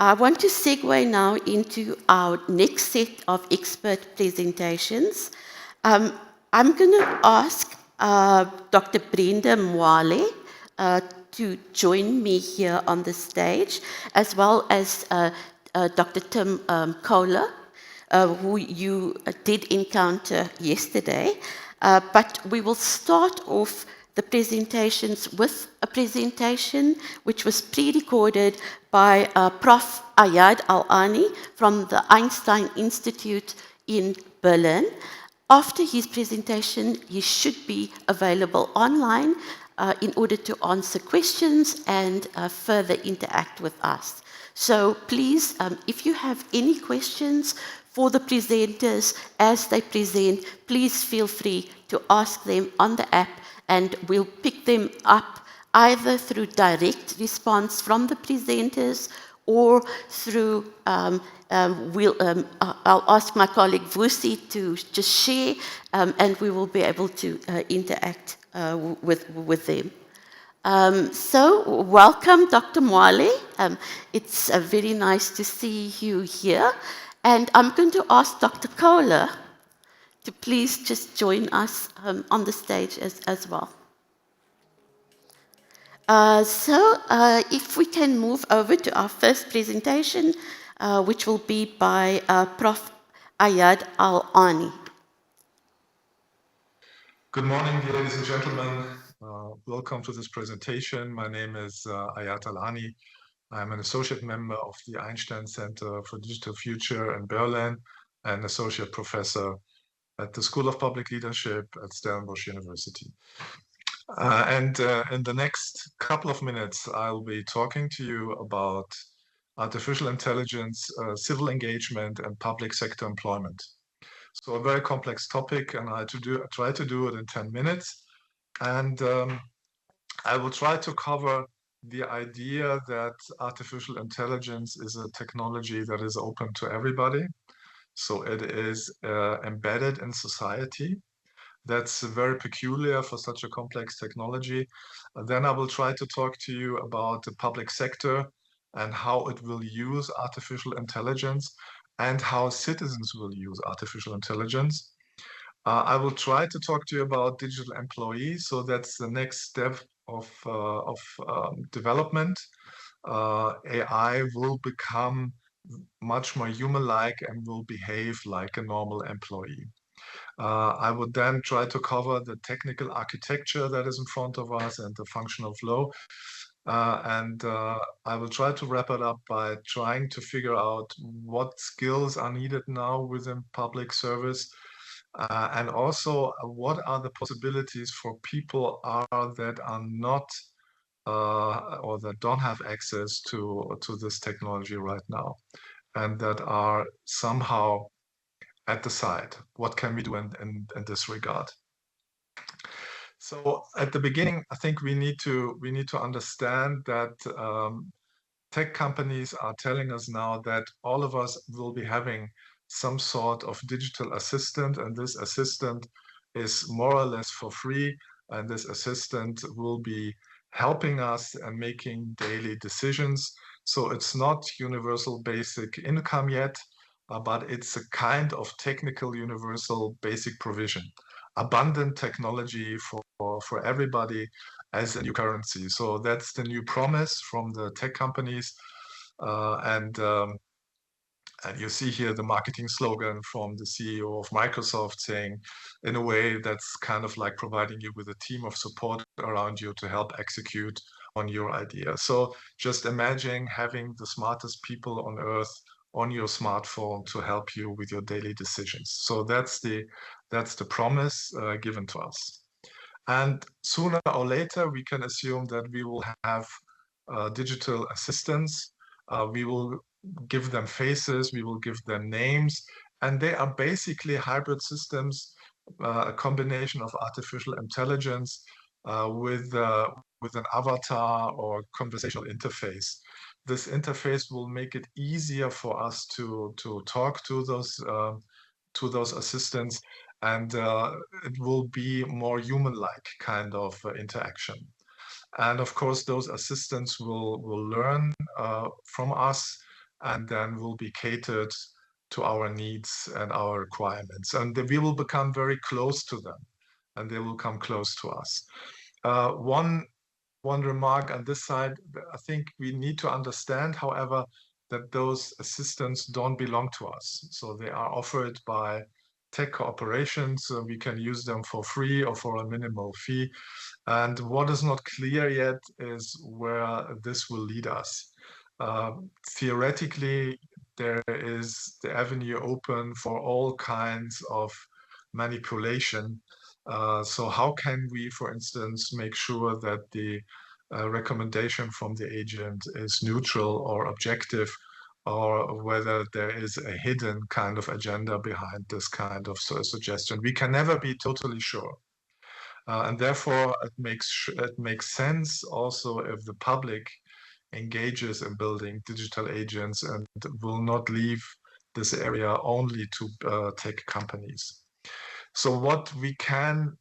I want to segue now into our next set of expert presentations. Um, I'm going to ask Dr. Brenda Mwale to join me here on the stage, as well as Dr. Tim Kohler, who you did encounter yesterday. But we will start off the presentations with a presentation which was pre-recorded by Prof. Ayad Al-Ani from the Einstein Institute in Berlin. After his presentation, he should be available online in order to answer questions and further interact with us. So please, if you have any questions for the presenters as they present, please feel free to ask them on the app, and we'll pick them up either through direct response from the presenters or through, I'll ask my colleague Vusi to just share, and we will be able to interact with them. So welcome, Dr. Mwale. It's very nice to see you here. And I'm going to ask Dr. Kohler to please just join us on the stage as well. If we can move over to our first presentation, which will be by Prof. Ayad Al-Ani. Good morning, ladies and gentlemen. Welcome to this presentation. My name is Ayad Al-Ani. I'm an associate member of the Einstein Center for Digital Future in Berlin and associate professor at the School of Public Leadership at Stellenbosch University. In the next couple of minutes, I'll be talking to you about artificial intelligence, civil engagement, and public sector employment. So a very complex topic, and I try to do it in 10 minutes. And I will try to cover the idea that artificial intelligence is a technology that is open to everybody. So it is embedded in society. That's very peculiar for such a complex technology. Then I will try to talk to you about the public sector and how it will use artificial intelligence and how citizens will use artificial intelligence. I will try to talk to you about digital employees. So that's the next step of development. AI will become much more human-like and will behave like a normal employee. I would then try to cover the technical architecture that is in front of us and the functional flow. I will try to wrap it up by trying to figure out what skills are needed now within public service, and also what are the possibilities for people that are not or that don't have access to this technology right now, and that are somehow at the side. What can we do in this regard? So at the beginning, I think we need to understand that tech companies are telling us now that all of us will be having some sort of digital assistant, and this assistant is more or less for free, and this assistant will be helping us and making daily decisions. So it's not universal basic income yet, but it's a kind of technical universal basic provision, abundant technology for everybody as a new currency. So that's the new promise from the tech companies. And you see here the marketing slogan from the CEO of Microsoft saying, in a way, that's kind of like providing you with a team of support around you to help execute on your idea. So just imagine having the smartest people on earth on your smartphone to help you with your daily decisions. So that's the promise given to us. And sooner or later, we can assume that we will have digital assistants. We will give them faces, we will give them names, and they are basically hybrid systems, a combination of artificial intelligence with an avatar or conversational interface. This interface will make it easier for us to talk to those assistants, and it will be more human-like kind of interaction. And of course, those assistants will learn from us. and then will be catered to our needs and our requirements. And we will become very close to them, and they will come close to us. One remark on this side, I think we need to understand, however, that those assistants don't belong to us. So they are offered by tech corporations. We can use them for free or for a minimal fee. And what is not clear yet is where this will lead us. Theoretically, there is the avenue open for all kinds of manipulation. So how can we, for instance, make sure that the recommendation from the agent is neutral or objective, or whether there is a hidden kind of agenda behind this kind of suggestion? We can never be totally sure. And therefore, it makes sense also if the public engages in building digital agents and will not leave this area only to tech companies. So what we can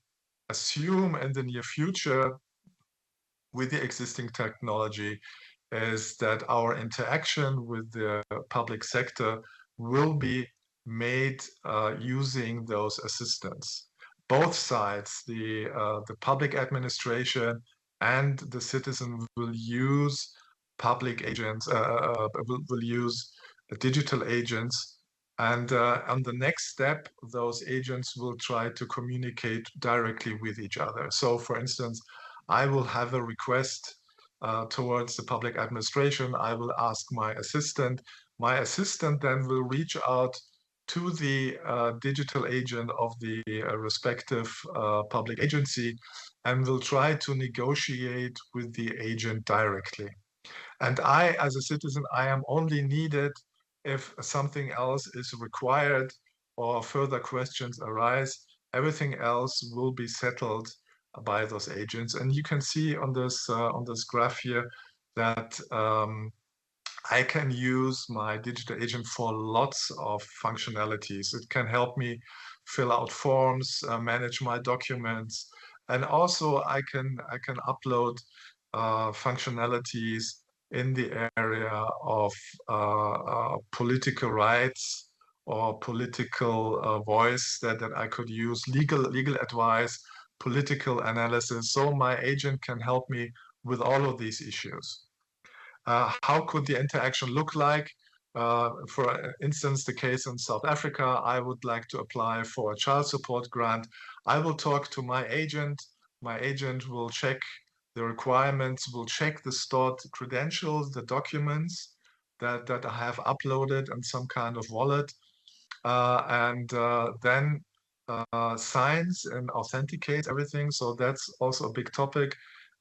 assume in the near future with the existing technology is that our interaction with the public sector will be made using those assistants. Both sides, the public administration and the citizen, will use public agents, will use digital agents. And on the next step, those agents will try to communicate directly with each other. So, for instance, I will have a request towards the public administration. I will ask my assistant. My assistant then will reach out to the digital agent of the respective public agency and will try to negotiate with the agent directly. And I, as a citizen, I am only needed if something else is required or further questions arise. Everything else will be settled by those agents. And you can see on this graph here that I can use my digital agent for lots of functionalities. It can help me fill out forms, manage my documents, and also I can upload functionalities in the area of political rights or political voice that I could use, legal advice, political analysis. So my agent can help me with all of these issues. How could the interaction look like? For instance, the case in South Africa, I would like to apply for a child support grant. I will talk to my agent. My agent will check the requirements, will check the stored credentials, the documents that I have uploaded in some kind of wallet, and then signs and authenticates everything. So that's also a big topic.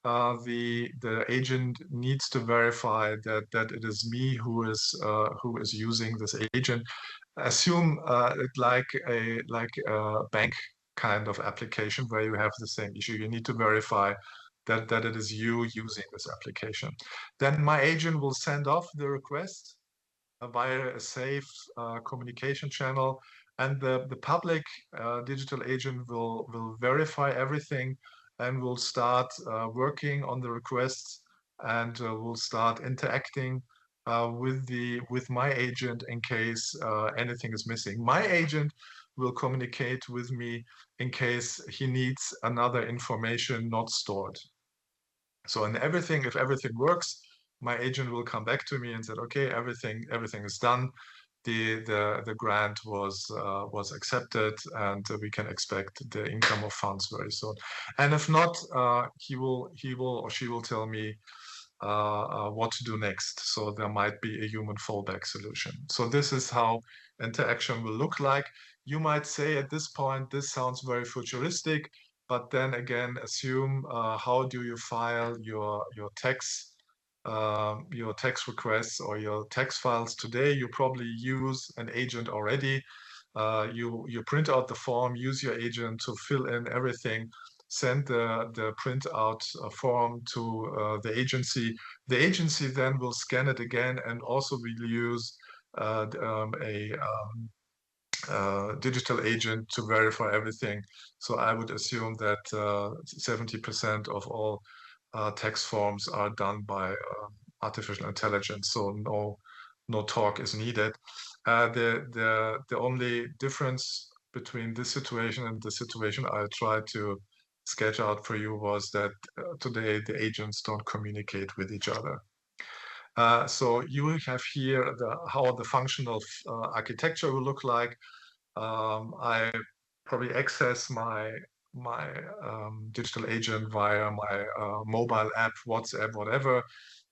The agent needs to verify that it is me who is using this agent. Assume it like a bank kind of application where you have the same issue. You need to verify that it is you using this application. Then my agent will send off the request via a safe communication channel, and the public digital agent will verify everything and will start working on the requests and will start interacting with my agent in case anything is missing. My agent will communicate with me in case he needs another information not stored. So if everything works, my agent will come back to me and said, okay, everything is done. The grant was accepted, and we can expect the income of funds very soon. And if not, he will or she will tell me what to do next. So there might be a human fallback solution. So this is how interaction will look like. You might say at this point, this sounds very futuristic, but then again, assume how do you file your tax requests or your tax files today? You probably use an agent already. You print out the form, use your agent to fill in everything, send the printout form to the agency. The agency then will scan it again and also will use a digital agent to verify everything. So I would assume that 70% of all tax forms are done by artificial intelligence. So no talk is needed. The only difference between this situation and the situation I tried to sketch out for you was that today the agents don't communicate with each other. So you will have here how the functional architecture will look like. I probably access my digital agent via my mobile app, WhatsApp, whatever.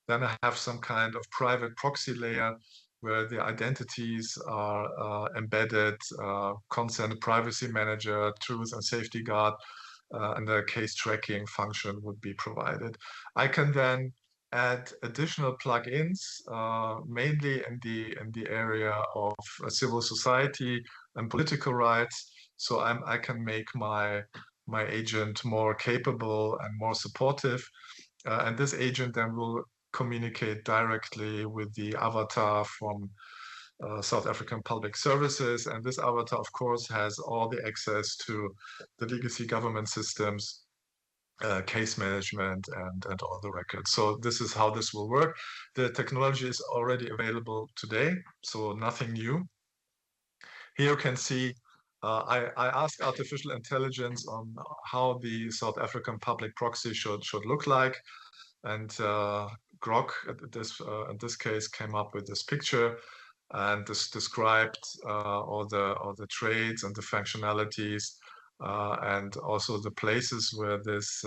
Then I have some kind of private proxy layer where the identities are embedded, consent privacy manager, truth and safety guard, and a case tracking function would be provided. I can then add additional plugins, mainly in the area of civil society and political rights. So I can make my agent more capable and more supportive, and this agent then will communicate directly with the avatar from South African Public Services. And this avatar, of course, has all the access to the legacy government systems, case management, and all the records. So this is how this will work. The technology is already available today, so nothing new. Here you can see I asked artificial intelligence on how the South African public proxy should look like. And Grok, in this case, came up with this picture and this described all the trades and the functionalities, and also the places where this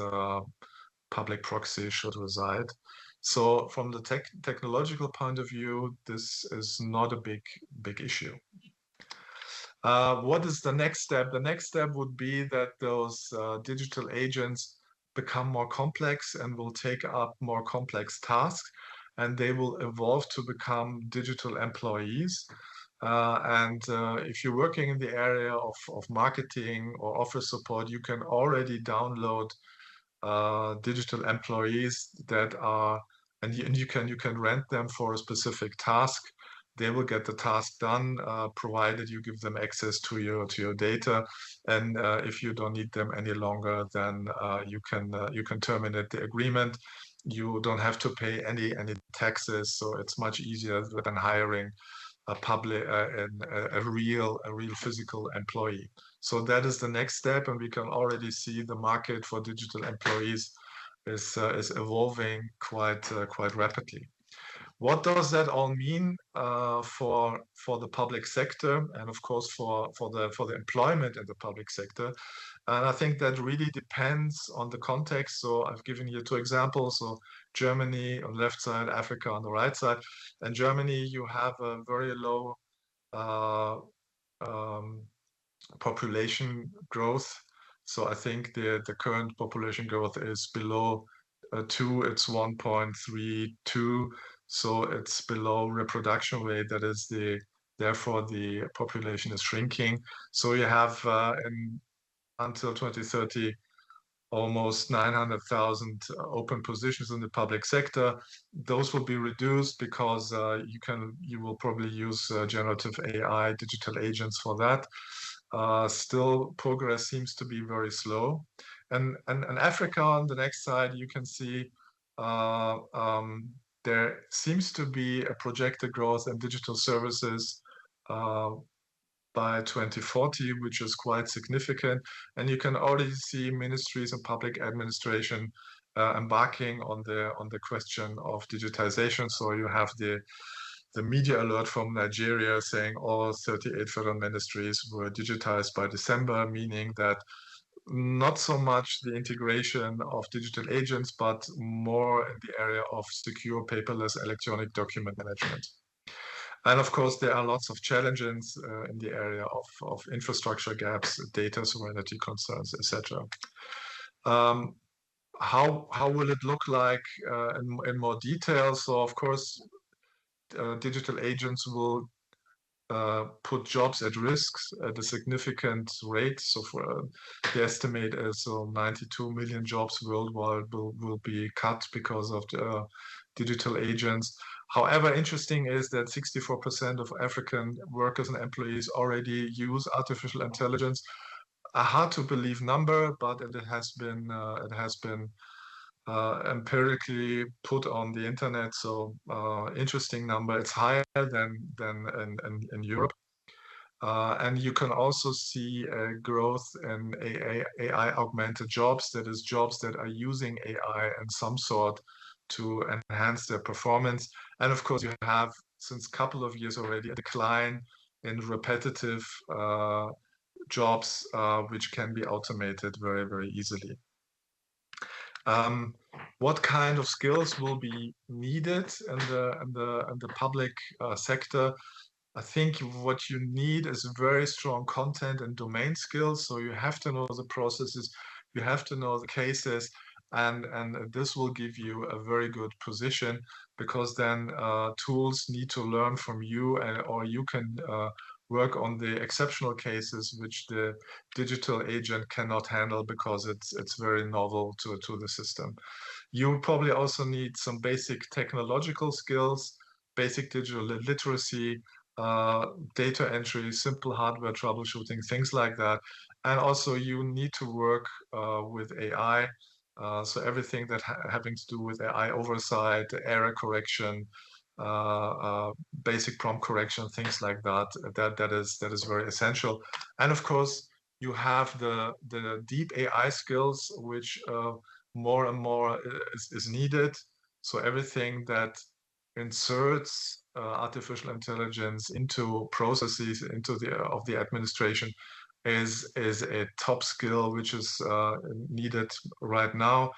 public proxy should reside. So from the technological point of view, this is not a big issue. What is the next step? The next step would be that those digital agents become more complex and will take up more complex tasks, and they will evolve to become digital employees. If you're working in the area of marketing or office support, you can already download digital employees that are, and you can rent them for a specific task. They will get the task done, provided you give them access to your data. And if you don't need them any longer, then you can terminate the agreement. You don't have to pay any taxes, so it's much easier than hiring a real physical employee. So that is the next step, and we can already see the market for digital employees is evolving quite rapidly. What does that all mean for the public sector, and of course for the employment in the public sector? And I think that really depends on the context. So I've given you two examples. So Germany on the left side, Africa on the right side. In Germany, you have a very low population growth. So I think the current population growth is below 2. It's 1.32. So it's below reproduction rate. That is therefore the population is shrinking. So you have until 2030 almost 900,000 open positions in the public sector. Those will be reduced because you will probably use generative AI, digital agents for that. Still, progress seems to be very slow. And Africa, on the next side, you can see there seems to be a projected growth in digital services by 2040, which is quite significant. And you can already see ministries and public administration embarking on the question of digitization. So you have the media alert from Nigeria saying all 38 federal ministries were digitized by December, meaning that not so much the integration of digital agents, but more in the area of secure paperless electronic document management. And of course, there are lots of challenges in the area of infrastructure gaps, data sovereignty concerns, etc. How will it look like in more detail? So of course, digital agents will put jobs at risk at a significant rate. So for the estimate is 92 million jobs worldwide will be cut because of the digital agents. However, interesting is that 64% of African workers and employees already use artificial intelligence. A hard to believe number, but it has been empirically put on the internet. So interesting number. It's higher than in Europe. And you can also see a growth in AI augmented jobs, that is jobs that are using AI in some sort to enhance their performance. And of course, you have, since a couple of years already, a decline in repetitive jobs, which can be automated very, very easily. What kind of skills will be needed in the public sector? I think what you need is very strong content and domain skills. So you have to know the processes, you have to know the cases, and this will give you a very good position, because then tools need to learn from you, or you can work on the exceptional cases which the digital agent cannot handle, because it's very novel to the system. You probably also need some basic technological skills, basic digital literacy, data entry, simple hardware troubleshooting, things like that. And also you need to work with AI. So everything that having to do with AI oversight, error correction, basic prompt correction, things like that, that is very essential. And of course, you have the deep AI skills, which more and more is needed. So everything that inserts artificial intelligence into processes, into the administration, is a top skill which is needed right now.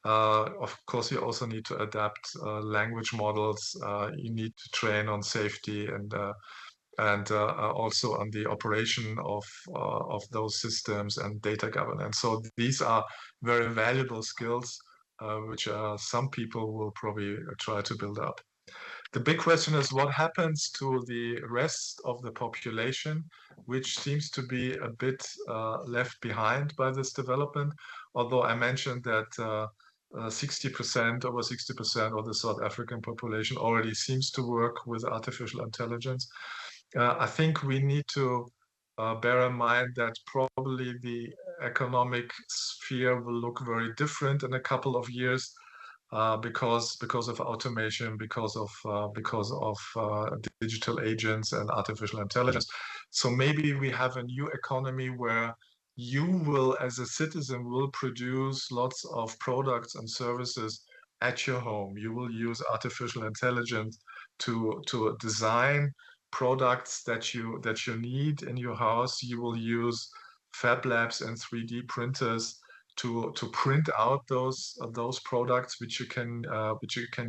Of course, you also need to adapt language models. You need to train on safety and also on the operation of those systems and data governance. So these are very valuable skills, which some people will probably try to build up. The big question is what happens to the rest of the population, which seems to be a bit left behind by this development. Although I mentioned that 60%, over 60% of the South African population already seems to work with artificial intelligence. I think we need to bear in mind that probably the economic sphere will look very different in a couple of years, because of automation, because of digital agents and artificial intelligence. So maybe we have a new economy where you will, as a citizen, will produce lots of products and services at your home. You will use artificial intelligence to design products that you need in your house. You will use fab labs and 3D printers to print out those products which you can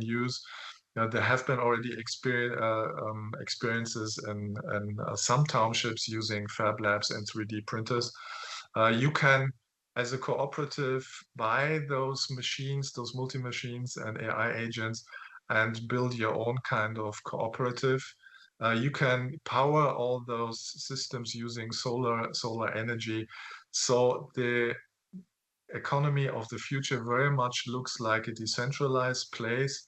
use. There have been already experiences in some townships using fab labs and 3D printers. You can, as a cooperative, buy those machines, those multi-machines and AI agents, and build your own kind of cooperative. You can power all those systems using solar energy. So the economy of the future very much looks like a decentralized place,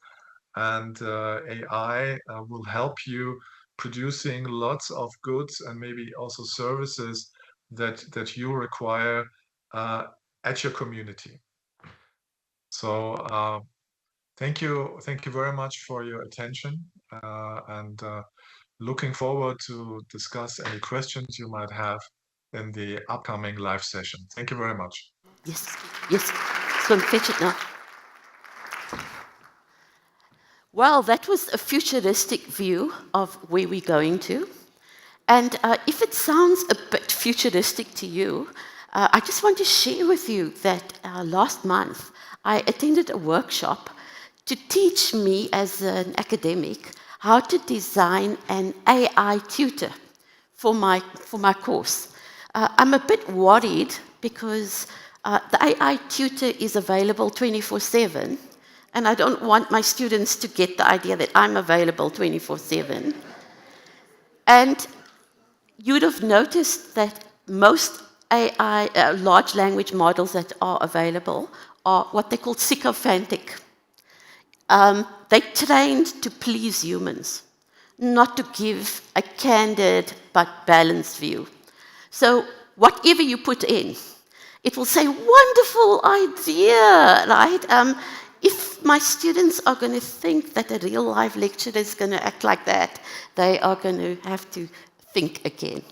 and AI will help you producing lots of goods and maybe also services that you require at your community. So thank you very much for your attention, and looking forward to discuss any questions you might have in the upcoming live session. Thank you very much. Yes, yes. So fetch it now. Well, that was a futuristic view of where we're going to. And if it sounds a bit futuristic to you, I just want to share with you that last month I attended a workshop to teach me as an academic how to design an AI tutor for my course. I'm a bit worried because the AI tutor is available 24/7, and I don't want my students to get the idea that I'm available 24/7. And you'd have noticed that most AI, large language models that are available are what they call sycophantic. They're trained to please humans, not to give a candid but balanced view. So whatever you put in, it will say, wonderful idea, right? if my students are going to think that a real-life lecturer is going to act like that, they are going to have to think again.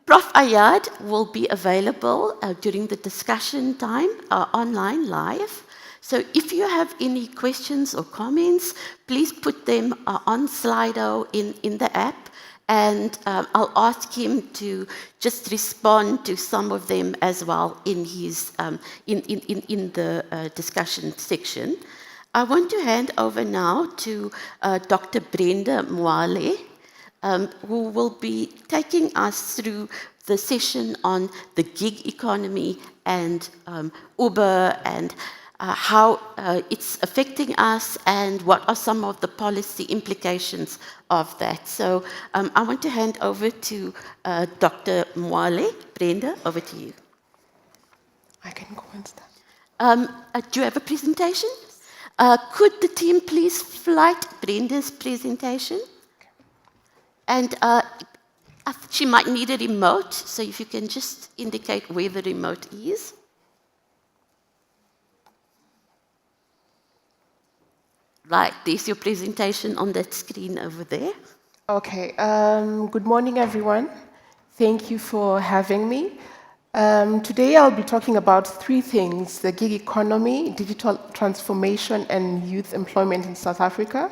Prof. Ayad will be available during the discussion time online live. So if you have any questions or comments, please put them on Slido in the app, and I'll ask him to just respond to some of them as well in his in the discussion section. I want to hand over now to Dr. Brenda Mwale, who will be taking us through the session on the gig economy and Uber and how it's affecting us and what are some of the policy implications of that. So I want to hand over to Dr. Mwale. Brenda, over to you. I can go and start. Do you have a presentation? Could the team please flight Brenda's presentation? And she might need a remote, so if you can just indicate where the remote is. Right, there's your presentation on that screen over there. Okay, good morning, everyone. Thank you for having me. Today I'll be talking about three things: the gig economy, digital transformation, and youth employment in South Africa.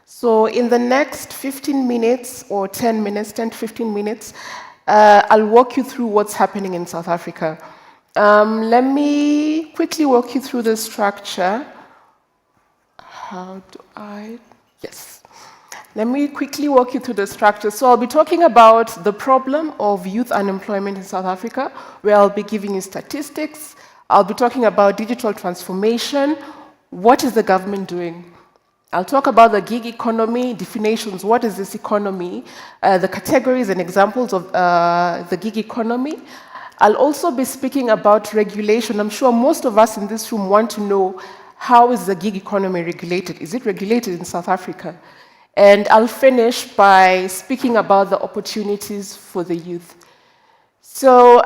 So in the next 15 minutes or 10 minutes, 10 to 15 minutes, I'll walk you through what's happening in South Africa. Let me quickly walk you through the structure. Yes. Let me quickly walk you through the structure. So I'll be talking about the problem of youth unemployment in South Africa, where I'll be giving you statistics. I'll be talking about digital transformation. What is the government doing? I'll talk about the gig economy, definitions, what is this economy, the categories and examples of the gig economy. I'll also be speaking about regulation. I'm sure most of us in this room want to know, how is the gig economy regulated? Is it regulated in South Africa? And I'll finish by speaking about the opportunities for the youth. So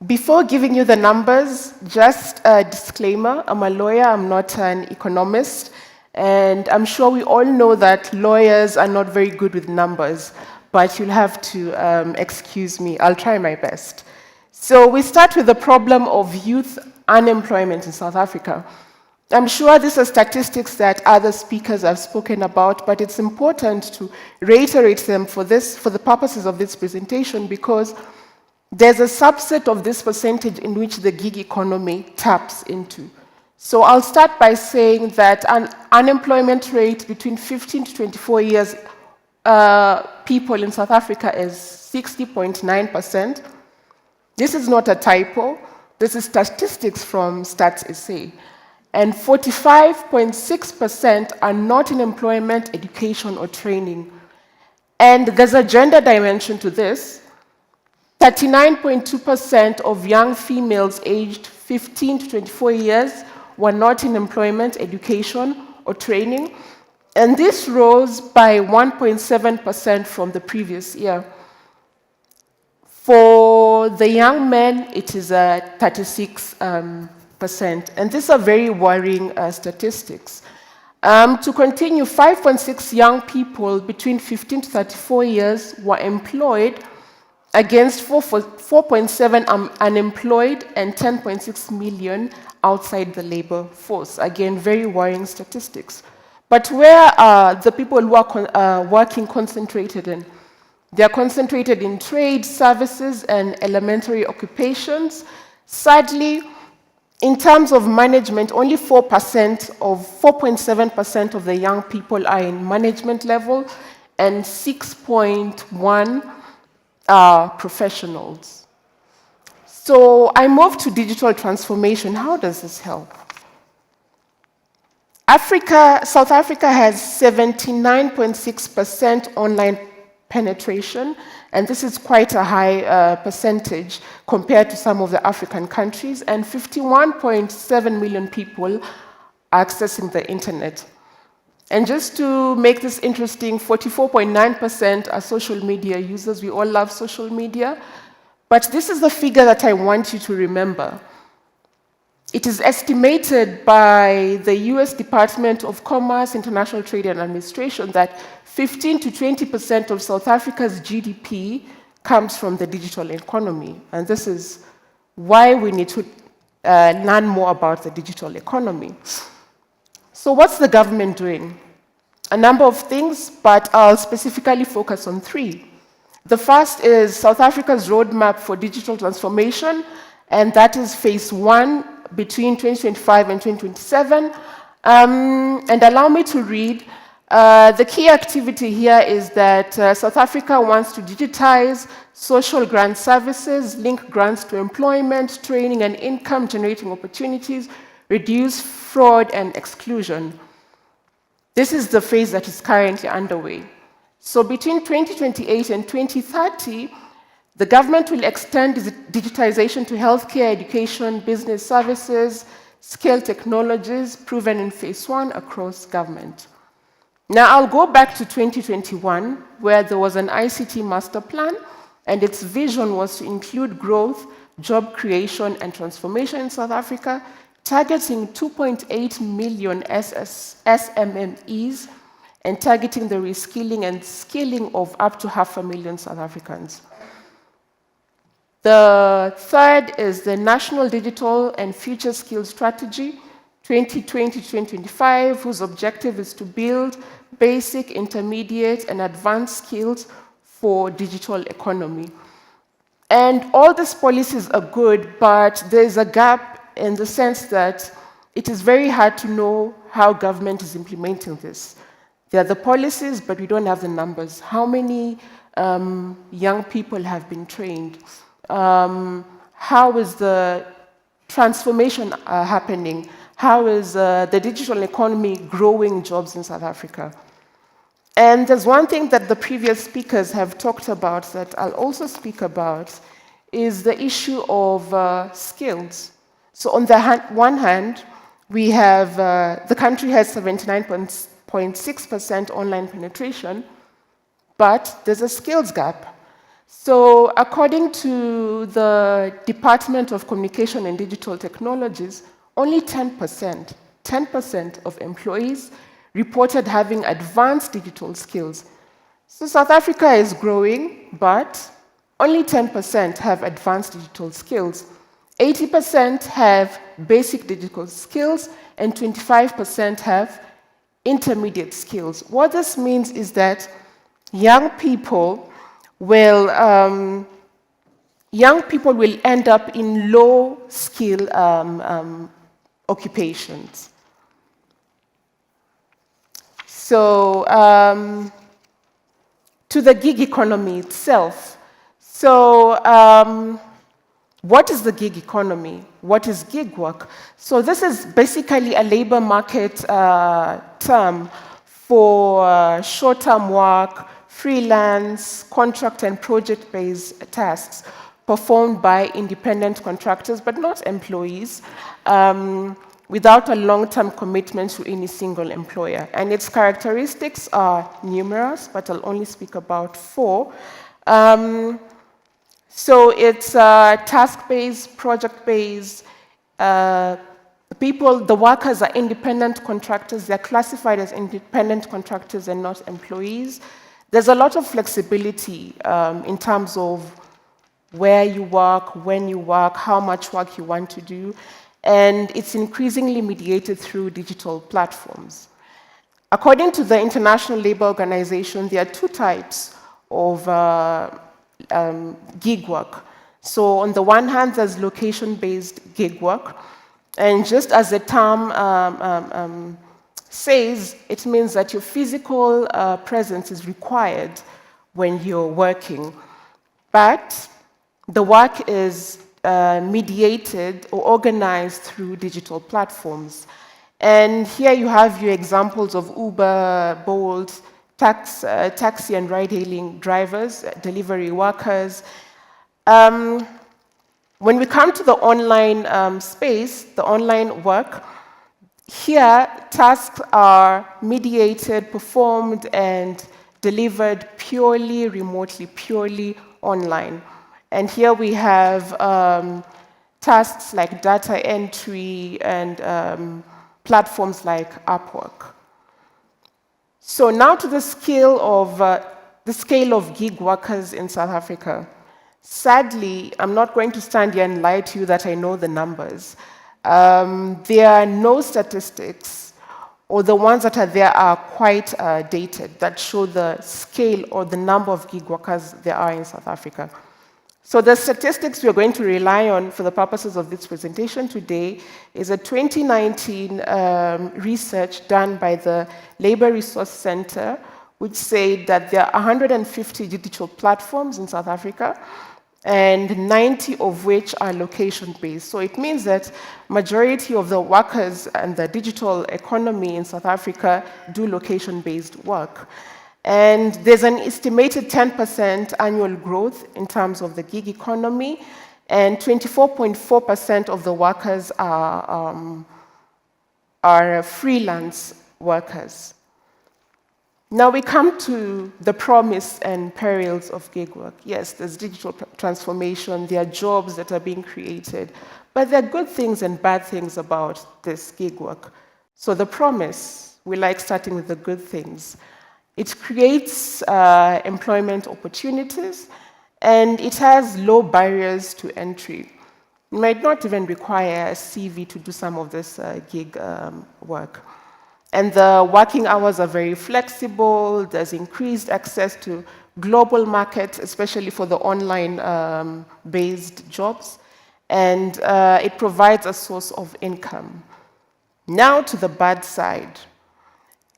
before giving you the numbers, just a disclaimer, I'm a lawyer, I'm not an economist. And I'm sure we all know that lawyers are not very good with numbers, but you'll have to excuse me. I'll try my best. So we start with the problem of youth unemployment in South Africa. I'm sure these are statistics that other speakers have spoken about, but it's important to reiterate them for the purposes of this presentation, because there's a subset of this percentage in which the gig economy taps into. So I'll start by saying that an unemployment rate between 15 to 24 years people in South Africa is 60.9%. This is not a typo. This is statistics from Stats SA. And 45.6% are not in employment, education, or training. And there's a gender dimension to this. 39.2% of young females aged 15 to 24 years were not in employment, education, or training. And this rose by 1.7% from the previous year. For the young men, it is 36%. And these are very worrying statistics. To continue, 5.6 young people between 15 to 34 years were employed, against 4.7 unemployed and 10.6 million outside the labor force. Again, very worrying statistics. But where are the people who are working concentrated in? They are concentrated in trade, services, and elementary occupations. Sadly, in terms of management, only 4.7% of the young people are in management level, and 6.1 are professionals. So I move to digital transformation. How does this help? South Africa has 79.6% online penetration, and this is quite a high percentage compared to some of the African countries, and 51.7 million people are accessing the internet. And just to make this interesting, 44.9% are social media users. We all love social media. But this is the figure that I want you to remember. It is estimated by the US Department of Commerce, International Trade and Administration that 15 to 20% of South Africa's GDP comes from the digital economy. And this is why we need to learn more about the digital economy. So what's the government doing? A number of things, but I'll specifically focus on three. The first is South Africa's roadmap for digital transformation, and that is phase 1 between 2025 and 2027. And allow me to read. The key activity here is that South Africa wants to digitize social grant services, link grants to employment, training, and income-generating opportunities, reduce fraud and exclusion. This is the phase that is currently underway. So between 2028 and 2030, the government will extend digitization to healthcare, education, business services, scale technologies proven in phase 1 across government. Now I'll go back to 2021, where there was an ICT master plan, and its vision was to include growth, job creation, and transformation in South Africa, targeting 2.8 million SMMEs, and targeting the reskilling and skilling of up to 500,000 South Africans. The third is the National Digital and Future Skills Strategy, 2020-2025, whose objective is to build basic, intermediate, and advanced skills for digital economy. And all these policies are good, but there's a gap in the sense that it is very hard to know how government is implementing this. There are the policies, but we don't have the numbers. How many young people have been trained? How is the transformation happening? How is the digital economy growing jobs in South Africa? And there's one thing that the previous speakers have talked about that I'll also speak about, is the issue of skills. So on the one hand, we have, the country has 79.6% online penetration, but there's a skills gap. So according to the Department of Communication and Digital Technologies, only 10% of employees reported having advanced digital skills. So South Africa is growing, but only 10% have advanced digital skills. 80% have basic digital skills, and 25% have intermediate skills. What this means is that young people will end up in low-skill occupations. So, to the gig economy itself. So, what is the gig economy? What is gig work? So this is basically a labor market term for short-term work, freelance, contract and project-based tasks performed by independent contractors, but not employees, without a long-term commitment to any single employer. And its characteristics are numerous, but I'll only speak about 4. So it's task-based, project-based. The workers are independent contractors. They're classified as independent contractors and not employees. There's a lot of flexibility in terms of where you work, when you work, how much work you want to do, and it's increasingly mediated through digital platforms. According to the International Labour Organization, there are 2 types of gig work. So on the one hand, there's location-based gig work, and just as the term says, it means that your physical presence is required when you're working, but the work is mediated or organized through digital platforms. And here you have your examples of Uber, Bolt, taxi and ride-hailing drivers, delivery workers. When we come to the online space, the online work, here tasks are mediated, performed, and delivered purely remotely, purely online. And here we have tasks like data entry and platforms like Upwork. So now to the scale of gig workers in South Africa. Sadly, I'm not going to stand here and lie to you that I know the numbers. There are no statistics, or the ones that are there are quite dated, that show the scale or the number of gig workers there are in South Africa. So the statistics we're going to rely on for the purposes of this presentation today is a 2019 research done by the Labor Resource Center, which said that there are 150 digital platforms in South Africa, and 90 of which are location-based. So it means that majority of the workers and the digital economy in South Africa do location-based work. And there's an estimated 10% annual growth in terms of the gig economy, and 24.4% of the workers are freelance workers. Now we come to the promise and perils of gig work. Yes, there's digital transformation, there are jobs that are being created, but there are good things and bad things about this gig work. So the promise, we like starting with the good things. It creates employment opportunities, and it has low barriers to entry. You might not even require a CV to do some of this gig work. And the working hours are very flexible. There's increased access to global markets, especially for the online-based jobs. And it provides a source of income. Now to the bad side,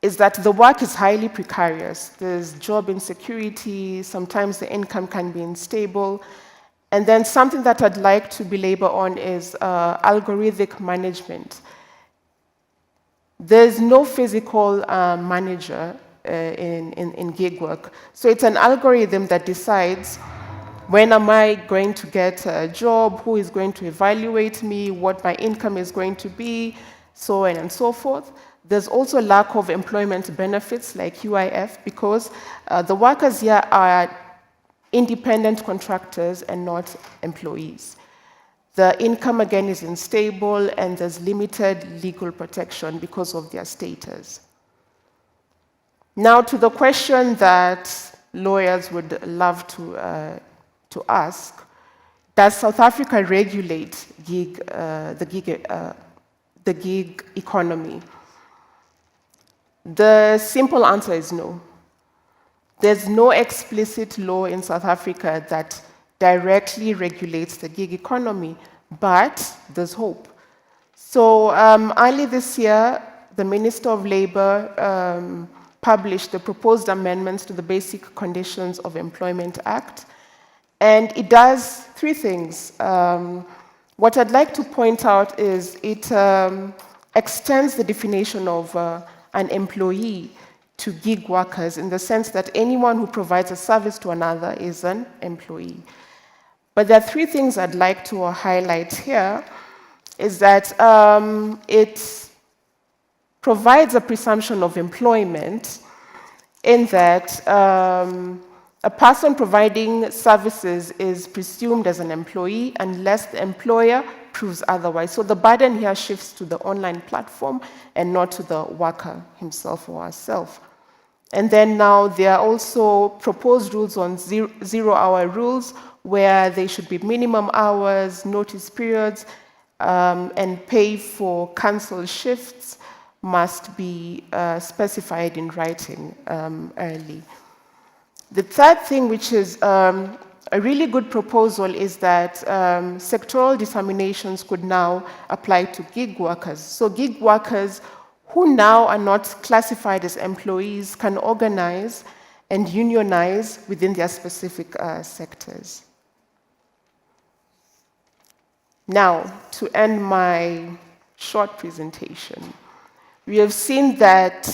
is that the work is highly precarious. There's job insecurity, sometimes the income can be unstable. And then something that I'd like to belabor on is algorithmic management. There's no physical manager in gig work. So it's an algorithm that decides when am I going to get a job, who is going to evaluate me, what my income is going to be, so on and so forth. There's also lack of employment benefits like UIF because the workers here are independent contractors and not employees. The income, again, is unstable, and there's limited legal protection because of their status. Now, to the question that lawyers would love to ask, does South Africa regulate the gig economy? The simple answer is no. There's no explicit law in South Africa that directly regulates the gig economy, but there's hope. So early this year, the Minister of Labor published the proposed amendments to the Basic Conditions of Employment Act, and it does three things. What I'd like to point out is it extends the definition of an employee to gig workers in the sense that anyone who provides a service to another is an employee. But there are three things I'd like to highlight here, is that it provides a presumption of employment in that a person providing services is presumed as an employee unless the employer proves otherwise. So the burden here shifts to the online platform and not to the worker himself or herself. And then now there are also proposed rules on zero-hour rules where there should be minimum hours, notice periods, and pay for cancelled shifts must be specified in writing early. The third thing, which is a really good proposal, is that sectoral determinations could now apply to gig workers. So gig workers who now are not classified as employees can organize and unionize within their specific sectors. Now, to end my short presentation, we have seen that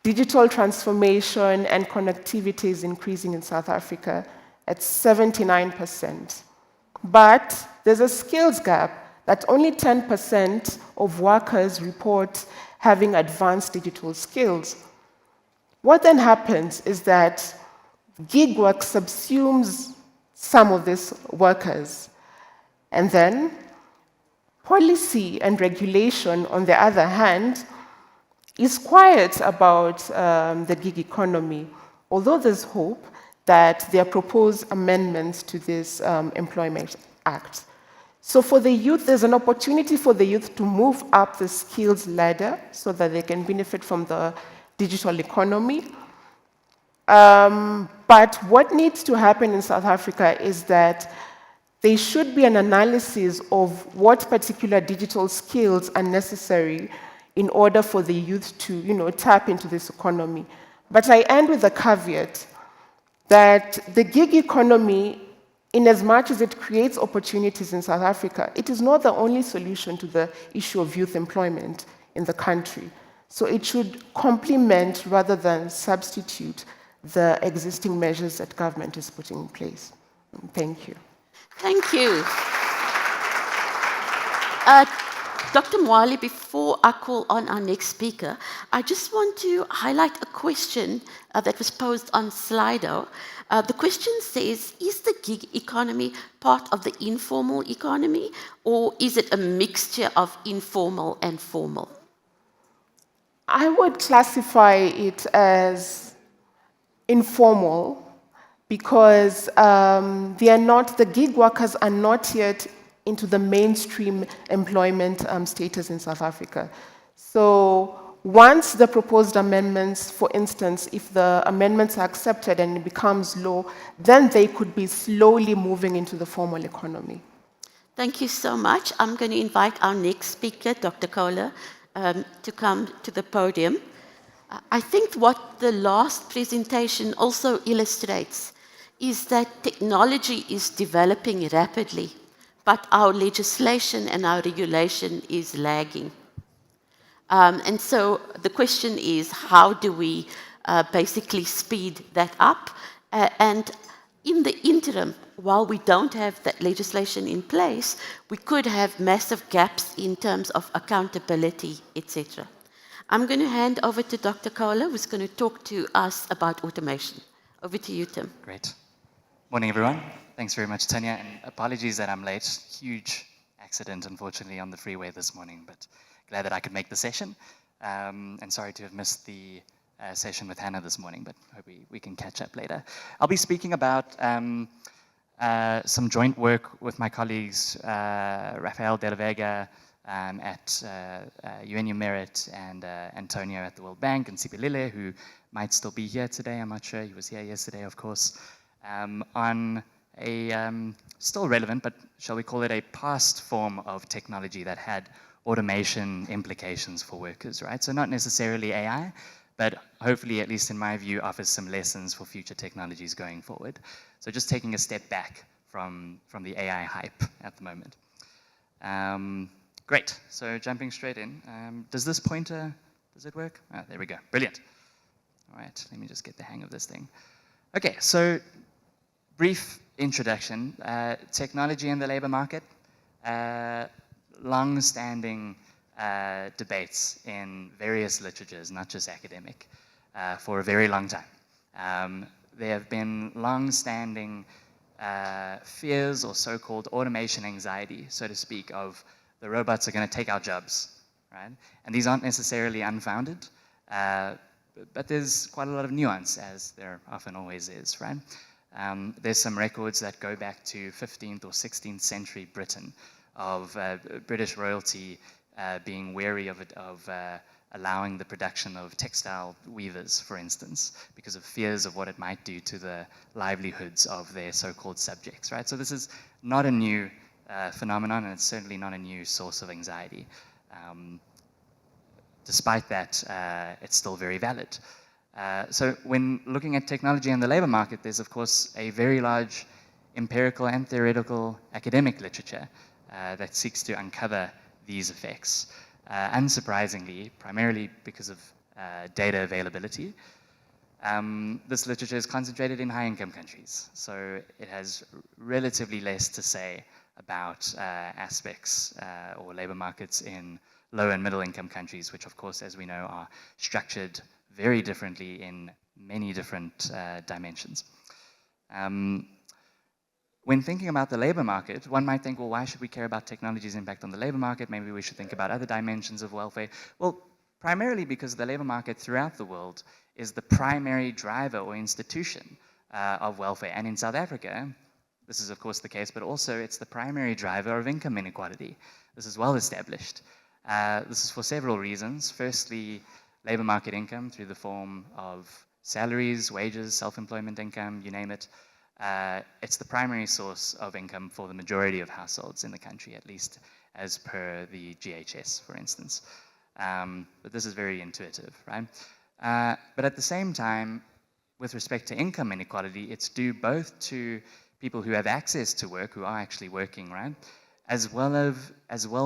digital transformation and connectivity is increasing in South Africa at 79%. But there's a skills gap that only 10% of workers report having advanced digital skills. What then happens is that gig work subsumes some of these workers. And then Policy and regulation, on the other hand, is quiet about the gig economy, although there's hope that there are proposed amendments to this Employment Act. So for the youth, there's an opportunity for the youth to move up the skills ladder so that they can benefit from the digital economy. But what needs to happen in South Africa is that there should be an analysis of what particular digital skills are necessary in order for the youth to, tap into this economy. But I end with a caveat that the gig economy, in as much as it creates opportunities in South Africa, it is not the only solution to the issue of youth employment in the country. So it should complement rather than substitute the existing measures that government is putting in place. Thank you. Thank you. Dr. Mwale, before I call on our next speaker, I just want to highlight a question that was posed on Slido. The question says, is the gig economy part of the informal economy, or is it a mixture of informal and formal? I would classify it as informal because the gig workers are not yet into the mainstream employment status in South Africa. So once the proposed amendments, for instance, if the amendments are accepted and it becomes law, then they could be slowly moving into the formal economy. Thank you so much. I'm going to invite our next speaker, Dr. Kohler, to come to the podium. I think what the last presentation also illustrates is that technology is developing rapidly, but our legislation and our regulation is lagging. And so the question is, how do we basically speed that up? And in the interim, while we don't have that legislation in place, we could have massive gaps in terms of accountability, etc. I'm going to hand over to Dr. Kohler, who's going to talk to us about automation. Over to you, Tim. Great. Morning, everyone. Thanks very much, Tanya. And apologies that I'm late. Huge accident, unfortunately, on the freeway this morning, but glad that I could make the session. And sorry to have missed the session with Hannah this morning, but hope we can catch up later. I'll be speaking about some joint work with my colleagues, Rafael De La Vega at UNU Merit and Antonio at the World Bank, and Sipilile, who might still be here today. I'm not sure. He was here yesterday, of course, on a still relevant, but shall we call it a past form of technology that had automation implications for workers, right? So not necessarily AI, but hopefully, at least in my view, offers some lessons for future technologies going forward. So just taking a step back from the AI hype at the moment. Great, so jumping straight in. Does this pointer, does it work? Oh, there we go, brilliant. All right, let me just get the hang of this thing. Okay, so brief introduction. Technology in the labor market. Long-standing debates in various literatures, not just academic, for a very long time. There have been long-standing fears or so-called automation anxiety, so to speak, of the robots are going to take our jobs, right? And these aren't necessarily unfounded, but there's quite a lot of nuance, as there often always is, right? There's some records that go back to 15th or 16th century Britain of British royalty being wary of allowing the production of textile weavers, for instance, because of fears of what it might do to the livelihoods of their so-called subjects, right? So this is not a new phenomenon, and it's certainly not a new source of anxiety. Despite that, it's still very valid. So when looking at technology in the labor market, there's of course a very large empirical and theoretical academic literature that seeks to uncover these effects. Unsurprisingly, primarily because of data availability, this literature is concentrated in high-income countries. So it has relatively less to say about aspects or labor markets in low and middle-income countries, which of course, as we know, are structured very differently in many different dimensions. When thinking about the labor market, one might think, well, why should we care about technology's impact on the labor market? Maybe we should think about other dimensions of welfare. Well, primarily because the labor market throughout the world is the primary driver or institution of welfare. And in South Africa, this is of course the case, but also it's the primary driver of income inequality. This is well established. This is for several reasons. Firstly, labor market income through the form of salaries, wages, self-employment income, you name it. It's the primary source of income for the majority of households in the country, at least as per the GHS, for instance. But this is very intuitive, right? But at the same time, with respect to income inequality, it's due both to people who have access to work, who are actually working, right? As well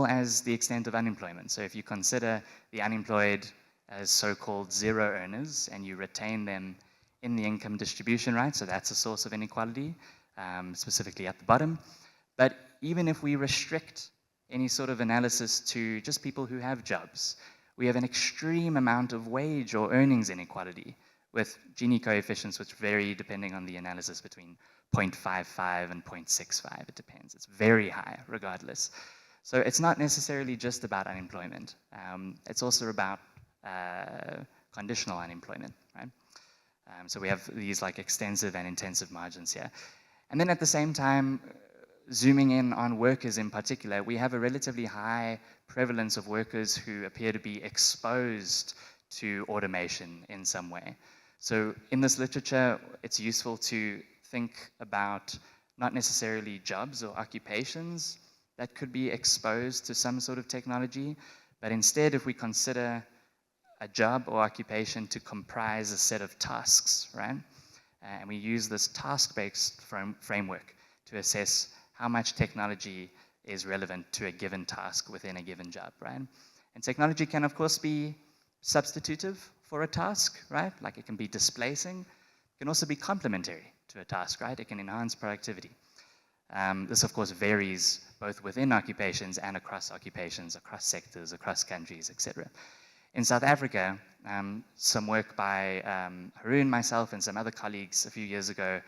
as the extent of unemployment. So if you consider the unemployed as so-called zero earners and you retain them in the income distribution, right? So that's a source of inequality, specifically at the bottom. But even if we restrict any sort of analysis to just people who have jobs, we have an extreme amount of wage or earnings inequality with Gini coefficients which vary depending on the analysis between 0.55 and 0.65, it depends. It's very high regardless. So it's not necessarily just about unemployment. It's also about conditional unemployment, right? So we have these like extensive and intensive margins here. And then at the same time, zooming in on workers in particular, we have a relatively high prevalence of workers who appear to be exposed to automation in some way. So in this literature, it's useful to think about not necessarily jobs or occupations that could be exposed to some sort of technology, but instead if we consider a job or occupation to comprise a set of tasks, right? And we use this task-based framework to assess how much technology is relevant to a given task within a given job, right? And technology can, of course, be substitutive for a task, right? Like it can be displacing. It can also be complementary to a task, right? It can enhance productivity. This, of course, varies both within occupations and across occupations, across sectors, across countries, etc. In South Africa, some work by Haroon, myself, and some other colleagues a few years ago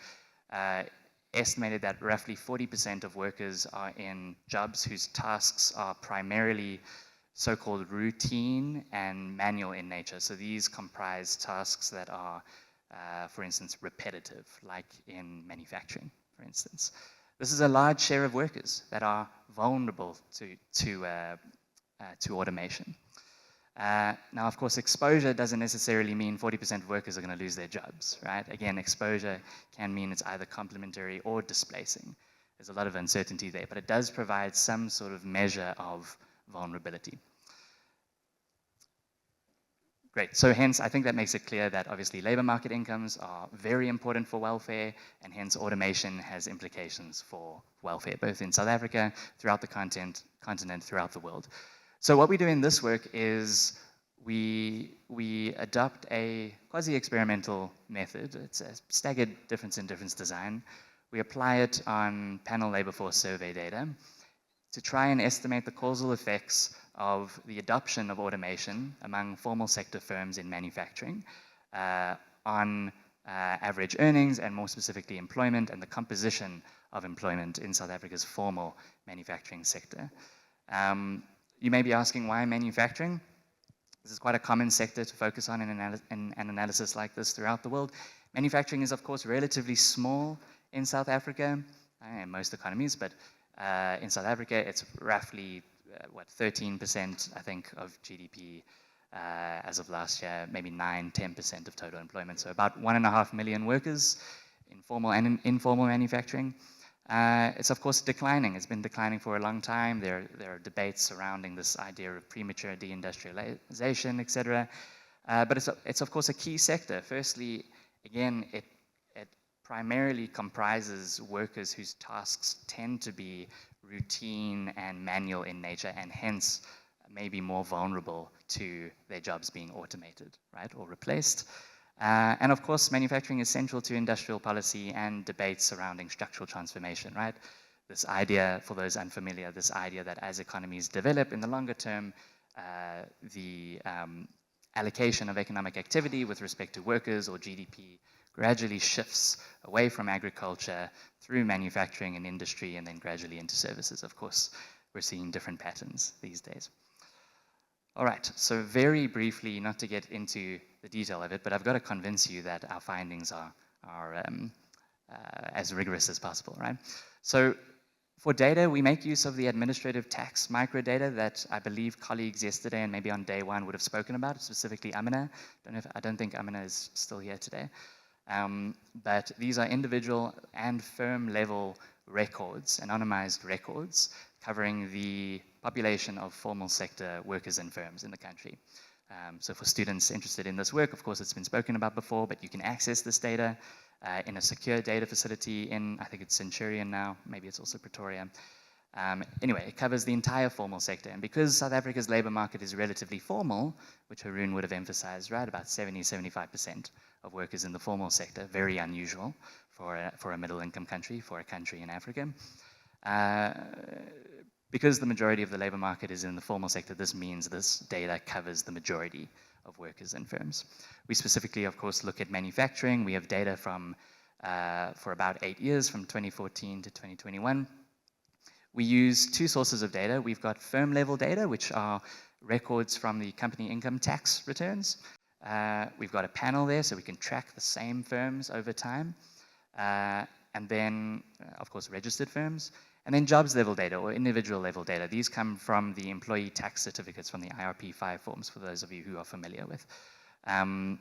estimated that roughly 40% of workers are in jobs whose tasks are primarily so-called routine and manual in nature. So these comprise tasks that are, for instance, repetitive, like in manufacturing, for instance. This is a large share of workers that are vulnerable to automation. Now, of course, exposure doesn't necessarily mean 40% of workers are going to lose their jobs, right? Again, exposure can mean it's either complementary or displacing. There's a lot of uncertainty there, but it does provide some sort of measure of vulnerability. Great, so hence, I think that makes it clear that obviously labor market incomes are very important for welfare, and hence automation has implications for welfare, both in South Africa, throughout the continent, throughout the world. So what we do in this work is we adopt a quasi-experimental method. It's a staggered difference in difference design. We apply it on panel labor force survey data to try and estimate the causal effects of the adoption of automation among formal sector firms in manufacturing on average earnings and more specifically employment and the composition of employment in South Africa's formal manufacturing sector. You may be asking why manufacturing? This is quite a common sector to focus on in an analysis like this throughout the world. Manufacturing is, of course, relatively small in South Africa, in most economies, but in South Africa, it's roughly, 13%, I think, of GDP as of last year, maybe 9–10% of total employment. So about 1.5 million workers in formal and informal manufacturing. It's of course declining. It's been declining for a long time. There are debates surrounding this idea of premature deindustrialization, etc. But it's of course a key sector. Firstly, again, it primarily comprises workers whose tasks tend to be routine and manual in nature, and hence may be more vulnerable to their jobs being automated, right, or replaced. And of course, manufacturing is central to industrial policy and debates surrounding structural transformation, right? This idea, for those unfamiliar, this idea that as economies develop in the longer term, the allocation of economic activity with respect to workers or GDP gradually shifts away from agriculture through manufacturing and industry and then gradually into services. Of course, we're seeing different patterns these days. All right, so very briefly, not to get into the detail of it, but I've got to convince you that our findings are as rigorous as possible, right? So for data, we make use of the administrative tax microdata that I believe colleagues yesterday and maybe on day one would have spoken about, specifically Amina. I don't think Amina is still here today. But these are individual and firm level records, anonymized records, covering the population of formal sector workers and firms in the country. So for students interested in this work, of course, it's been spoken about before, but you can access this data in a secure data facility in, I think it's Centurion now, maybe it's also Pretoria. Anyway, it covers the entire formal sector. And because South Africa's labor market is relatively formal, which Haroon would have emphasized, right, about 70–75% of workers in the formal sector, very unusual for a middle income country, for a country in Africa. Because the majority of the labor market is in the formal sector, this means this data covers the majority of workers and firms. We specifically, of course, look at manufacturing. We have data from for about 8 years, from 2014 to 2021. We use two sources of data. We've got firm level data, which are records from the company income tax returns. We've got a panel there, so we can track the same firms over time. And then, of course, registered firms. And then jobs level data or individual level data. These come from the employee tax certificates from the IRP5 forms, for those of you who are familiar with. And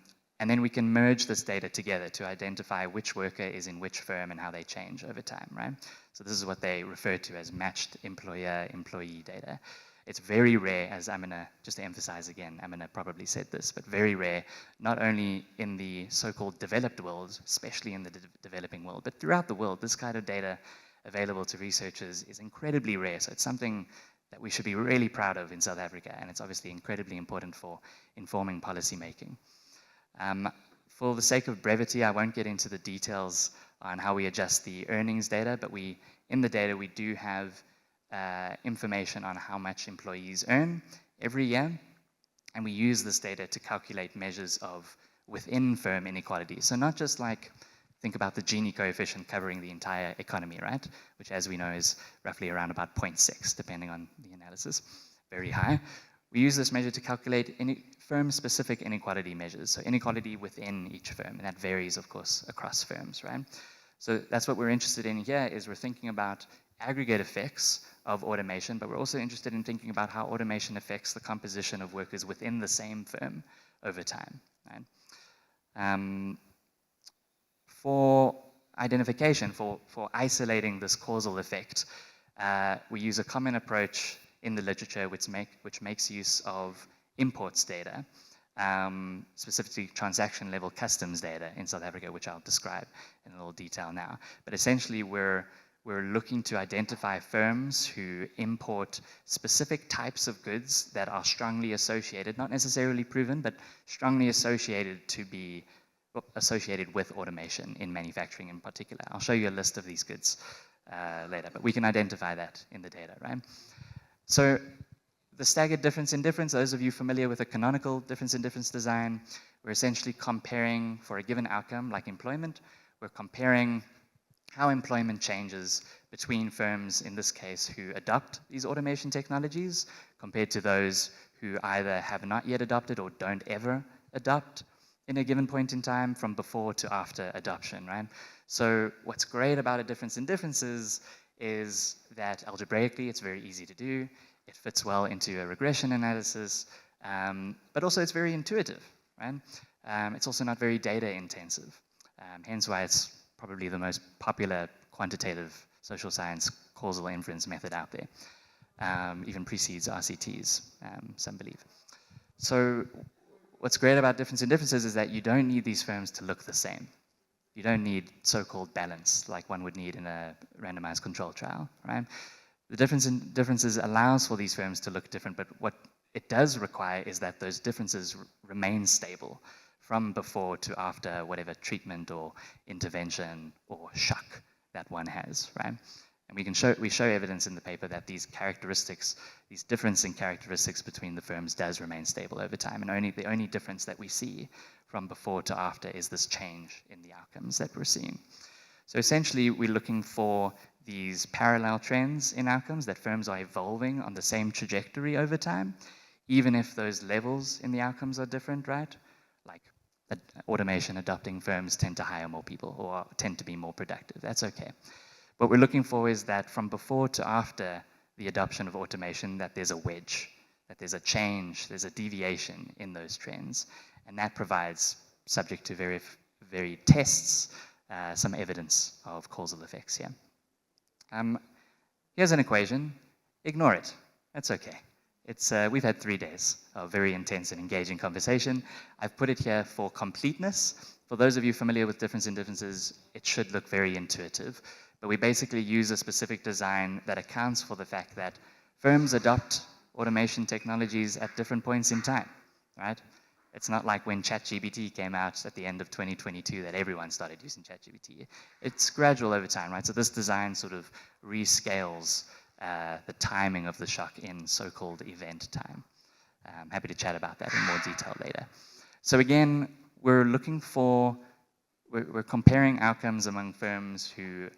then we can merge this data together to identify which worker is in which firm and how they change over time, right? So this is what they refer to as matched employer-employee data. It's very rare, as Amina, just to emphasize again, Amina probably said this, but very rare, not only in the so-called developed world, especially in the developing world, but throughout the world, this kind of data available to researchers is incredibly rare. So it's something that we should be really proud of in South Africa, and it's obviously incredibly important for informing policy making. For the sake of brevity, I won't get into the details on how we adjust the earnings data, but in the data we do have information on how much employees earn every year, and we use this data to calculate measures of within firm inequality. So not just like, think about the Gini coefficient covering the entire economy, right? Which, as we know, is roughly around about 0.6, depending on the analysis, very high. We use this measure to calculate any firm-specific inequality measures, so inequality within each firm, and that varies, of course, across firms, right? So that's what we're interested in here, is we're thinking about aggregate effects of automation, but we're also interested in thinking about how automation affects the composition of workers within the same firm over time, right? For identification, for isolating this causal effect, we use a common approach in the literature which makes use of imports data, specifically transaction level customs data in South Africa, which I'll describe in a little detail now. But essentially we're looking to identify firms who import specific types of goods that are strongly associated, not necessarily proven, but strongly associated to be associated with automation in manufacturing in particular. I'll show you a list of these goods later, but we can identify that in the data, right? So the staggered difference in difference, those of you familiar with a canonical difference in difference design, we're essentially comparing for a given outcome like employment, we're comparing how employment changes between firms, in this case, who adopt these automation technologies compared to those who either have not yet adopted or don't ever adopt in a given point in time from before to after adoption, right? So what's great about a difference in differences is that algebraically it's very easy to do. It fits well into a regression analysis, but also it's very intuitive, right? It's also not very data intensive, hence why it's probably the most popular quantitative social science causal inference method out there. Even precedes RCTs, some believe. So what's great about difference in differences is that you don't need these firms to look the same. You don't need so-called balance like one would need in a randomized control trial, right? The difference in differences allows for these firms to look different, but what it does require is that those differences remain stable from before to after whatever treatment or intervention or shock that one has, right? And we show evidence in the paper that these characteristics, these difference in characteristics between the firms does remain stable over time. And the only difference that we see from before to after is this change in the outcomes that we're seeing. So essentially, we're looking for these parallel trends in outcomes, that firms are evolving on the same trajectory over time, even if those levels in the outcomes are different, right? Like automation adopting firms tend to hire more people or tend to be more productive. That's okay. What we're looking for is that from before to after the adoption of automation, that there's a wedge, that there's a change, there's a deviation in those trends. And that provides, subject to very tests, some evidence of causal effects here. Here's an equation. Ignore it. That's okay. We've had 3 days of very intense and engaging conversation. I've put it here for completeness. For those of you familiar with difference in differences, it should look very intuitive. But we basically use a specific design that accounts for the fact that firms adopt automation technologies at different points in time, right? It's not like when ChatGPT came out at the end of 2022 that everyone started using ChatGPT. It's gradual over time, right? So this design sort of rescales the timing of the shock in so-called event time. I'm happy to chat about that in more detail later. So again, we're comparing outcomes among firms who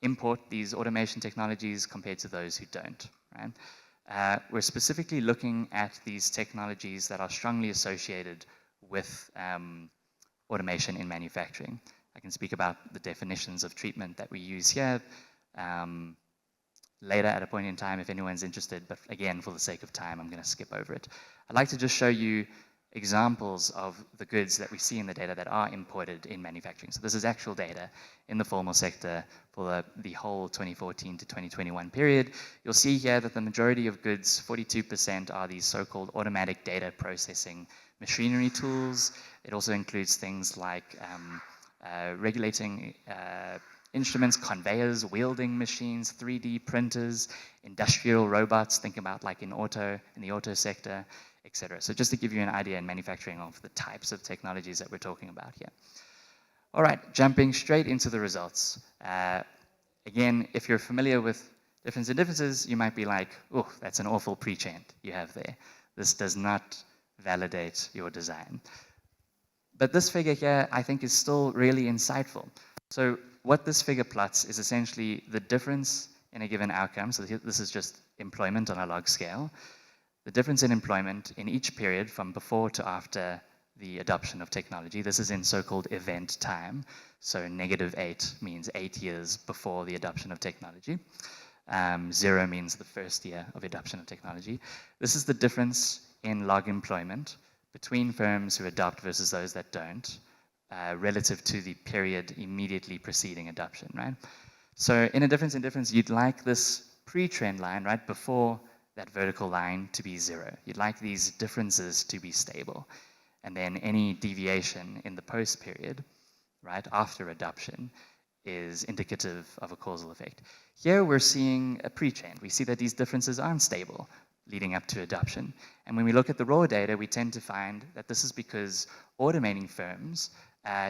import these automation technologies compared to those who don't, right? We're specifically looking at these technologies that are strongly associated with automation in manufacturing. I can speak about the definitions of treatment that we use here later at a point in time if anyone's interested, but again, for the sake of time, I'm going to skip over it. I'd like to just show you examples of the goods that we see in the data that are imported in manufacturing. So this is actual data in the formal sector for the whole 2014 to 2021 period. You'll see here that the majority of goods, 42%, are these so-called automatic data processing machinery tools. It also includes things like regulating instruments, conveyors, welding machines, 3D printers, industrial robots, think about like in the auto sector, etc. So just to give you an idea in manufacturing of the types of technologies that we're talking about here. All right, jumping straight into the results. Again, if you're familiar with difference in differences, you might be like, oh, that's an awful pre-chant you have there. This does not validate your design. But this figure here, I think, is still really insightful. So what this figure plots is essentially the difference in a given outcome. So this is just employment on a log scale. The difference in employment in each period from before to after the adoption of technology. This is in so-called event time. So -8 means 8 years before the adoption of technology. 0 means the first year of adoption of technology. This is the difference in log employment between firms who adopt versus those that don't, relative to the period immediately preceding adoption, right? So in a difference in difference, you'd like this pre-trend line, right, before that vertical line to be 0. You'd like these differences to be stable. And then any deviation in the post period, right, after adoption, is indicative of a causal effect. Here we're seeing a pre-trend. We see that these differences aren't stable leading up to adoption. And when we look at the raw data, we tend to find that this is because automating firms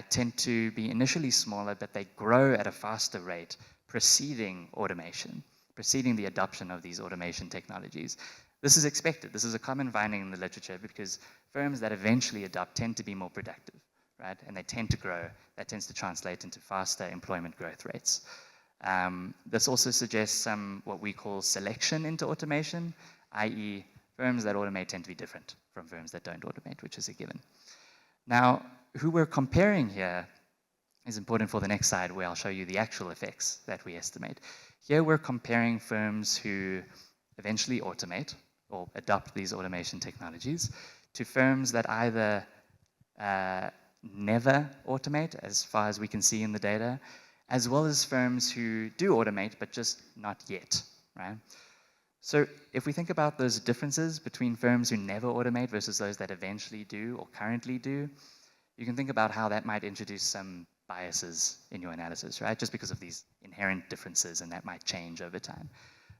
tend to be initially smaller, but they grow at a faster rate preceding automation, preceding the adoption of these automation technologies. This is expected. This is a common finding in the literature because firms that eventually adopt tend to be more productive, right? And they tend to grow. That tends to translate into faster employment growth rates. This also suggests some what we call selection into automation, i.e. firms that automate tend to be different from firms that don't automate, which is a given. Now, who we're comparing here is important for the next slide, where I'll show you the actual effects that we estimate. Here we're comparing firms who eventually automate or adopt these automation technologies to firms that either never automate, as far as we can see in the data, as well as firms who do automate, but just not yet, right? So if we think about those differences between firms who never automate versus those that eventually do or currently do, you can think about how that might introduce some biases in your analysis, right? Just because of these inherent differences, and that might change over time.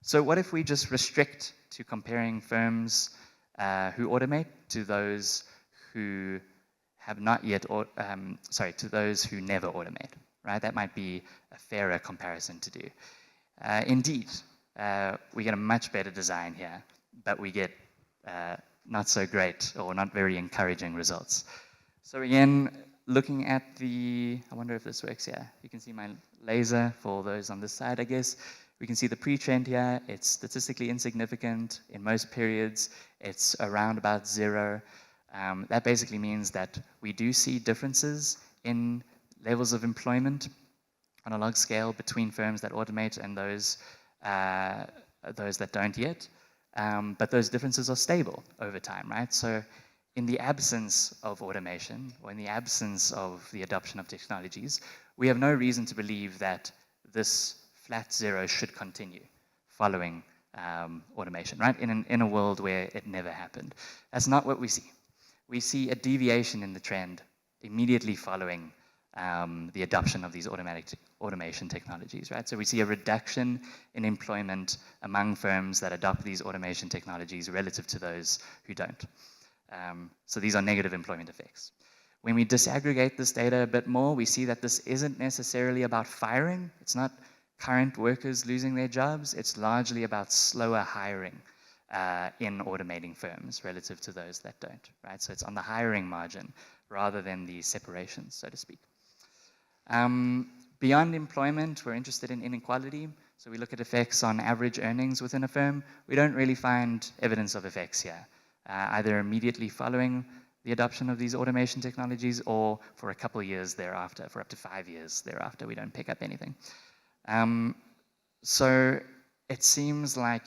So what if we just restrict to comparing firms who automate to those who have not yet, to those who never automate, right? That might be a fairer comparison to do. Indeed, we get a much better design here, but we get not so great or not very encouraging results. So again, looking at I wonder if this works here. You can see my laser for those on this side, I guess. We can see the pre-trend here. It's statistically insignificant. In most periods, it's around about 0. That basically means that we do see differences in levels of employment on a log scale between firms that automate and those that don't yet. But those differences are stable over time, right? So in the absence of automation, or in the absence of the adoption of technologies, we have no reason to believe that this flat 0 should continue following automation, right? In a world where it never happened. That's not what we see. We see a deviation in the trend immediately following the adoption of these automation technologies, right? So we see a reduction in employment among firms that adopt these automation technologies relative to those who don't. So these are negative employment effects. When we disaggregate this data a bit more, we see that this isn't necessarily about firing. It's not current workers losing their jobs. It's largely about slower hiring in automating firms relative to those that don't, right? So it's on the hiring margin rather than the separations, so to speak. Beyond employment, we're interested in inequality. So we look at effects on average earnings within a firm. We don't really find evidence of effects here, either immediately following the adoption of these automation technologies or for a couple of years thereafter, for up to 5 years thereafter, we don't pick up anything. So it seems like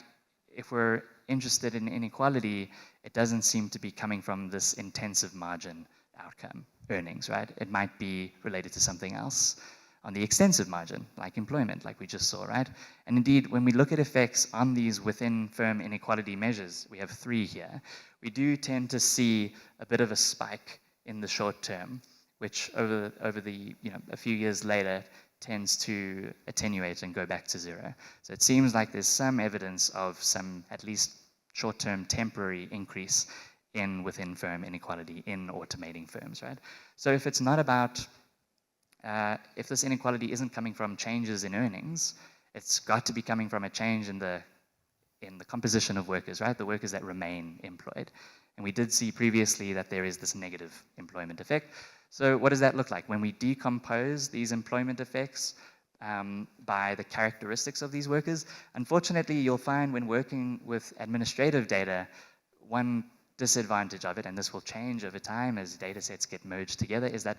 if we're interested in inequality, it doesn't seem to be coming from this intensive margin outcome, earnings, right? It might be related to something else on the extensive margin, like employment, like we just saw, right? And indeed, when we look at effects on these within firm inequality measures, we have 3 here, we do tend to see a bit of a spike in the short term, which over the, a few years later tends to attenuate and go back to 0. So it seems like there's some evidence of some, at least short-term temporary increase in within firm inequality in automating firms, right? So if it's not about, if this inequality isn't coming from changes in earnings, it's got to be coming from a change in the composition of workers, right? The workers that remain employed. And we did see previously that there is this negative employment effect. So what does that look like? When we decompose these employment effects by the characteristics of these workers, unfortunately, you'll find when working with administrative data, one disadvantage of it, and this will change over time as data sets get merged together, is that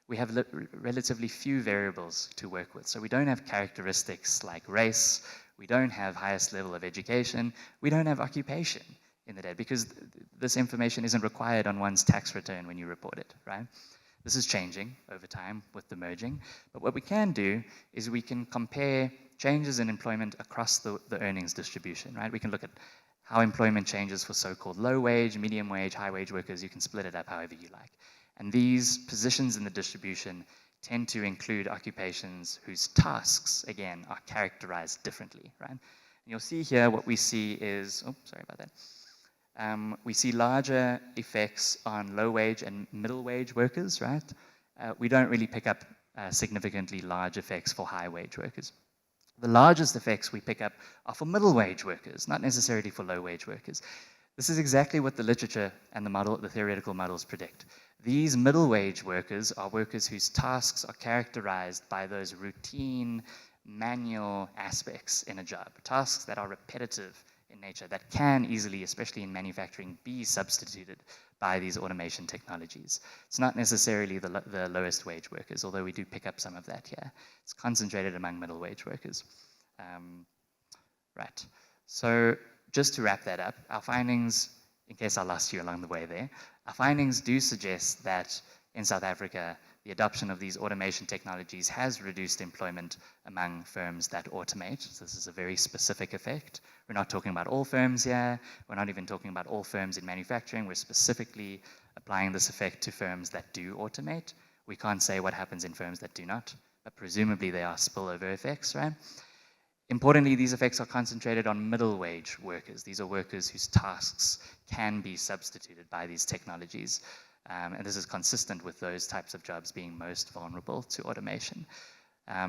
we have relatively few variables to work with. So we don't have characteristics like race, we don't have highest level of education, we don't have occupation in the data because this information isn't required on one's tax return when you report it, right? This is changing over time with the merging. But what we can do is we can compare changes in employment across the earnings distribution, right? We can look at how employment changes for so-called low wage, medium wage, high wage workers. You can split it up however you like. And these positions in the distribution tend to include occupations whose tasks, again, are characterized differently, right? And you'll see here what we see is, oh, sorry about that. We see larger effects on low wage and middle wage workers, right? We don't really pick up significantly large effects for high wage workers. The largest effects we pick up are for middle wage workers, not necessarily for low wage workers. This is exactly what the literature and the theoretical models predict. These middle wage workers are workers whose tasks are characterized by those routine, manual aspects in a job, tasks that are repetitive in nature, that can easily, especially in manufacturing, be substituted by these automation technologies. It's not necessarily the lowest wage workers, although we do pick up some of that here. It's concentrated among middle wage workers. Right, so just to wrap that up, our findings, in case I lost you along the way there, our findings do suggest that in South Africa, the adoption of these automation technologies has reduced employment among firms that automate. So this is a very specific effect. We're not talking about all firms here. We're not even talking about all firms in manufacturing. We're specifically applying this effect to firms that do automate. We can't say what happens in firms that do not, but presumably they are spillover effects, right? Importantly, these effects are concentrated on middle wage workers. These are workers whose tasks can be substituted by these technologies. And this is consistent with those types of jobs being most vulnerable to automation.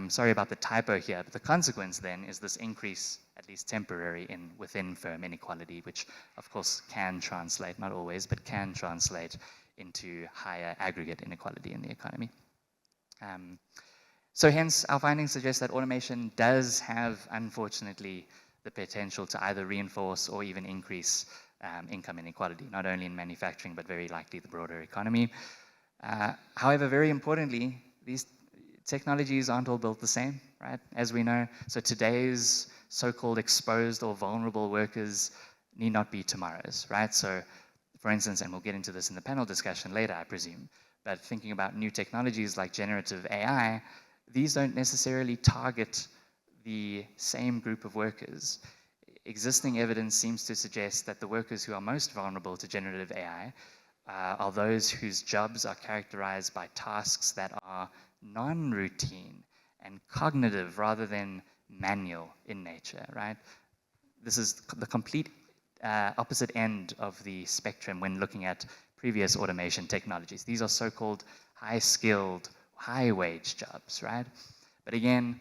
Sorry about the typo here, but the consequence then is this increase, at least temporary, within firm inequality, which of course can translate, not always, but can translate into higher aggregate inequality in the economy. So hence, our findings suggest that automation does have, unfortunately, the potential to either reinforce or even increase income inequality, not only in manufacturing, but very likely the broader economy. However, very importantly, these technologies aren't all built the same, right? As we know, so today's so-called exposed or vulnerable workers need not be tomorrow's, right? So, for instance, and we'll get into this in the panel discussion later, I presume, but thinking about new technologies like generative AI, these don't necessarily target the same group of workers. Existing evidence seems to suggest that the workers who are most vulnerable to generative AI are those whose jobs are characterized by tasks that are non-routine and cognitive rather than manual in nature, right? This is the complete opposite end of the spectrum when looking at previous automation technologies. These are so-called high-skilled, high-wage jobs, right? But again,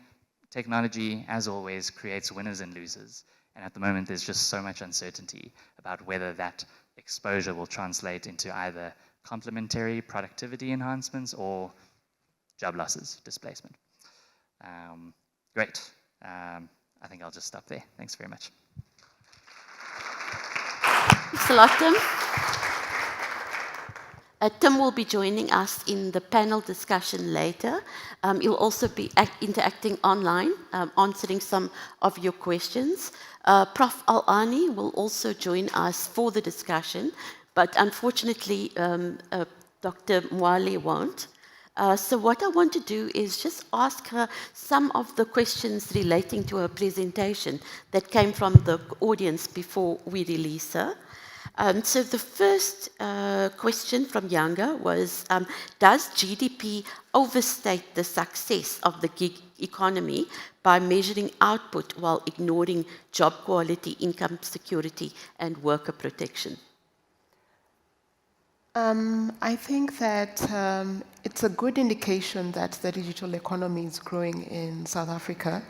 technology, as always, creates winners and losers. And at the moment, there's just so much uncertainty about whether that exposure will translate into either complementary productivity enhancements or job losses, displacement. Great. I think I'll just stop there. Thanks very much. Thanks a lot, Tim. Tim will be joining us in the panel discussion later. He'll also be interacting online, answering some of your questions. Prof. Al-Ani will also join us for the discussion, but unfortunately, Dr. Mwale won't. So what I want to do is just ask her some of the questions relating to her presentation that came from the audience before we release her. So the first question from Yanga was, does GDP overstate the success of the gig economy by measuring output while ignoring job quality, income security, and worker protection? I think that it's a good indication that the digital economy is growing in South Africa.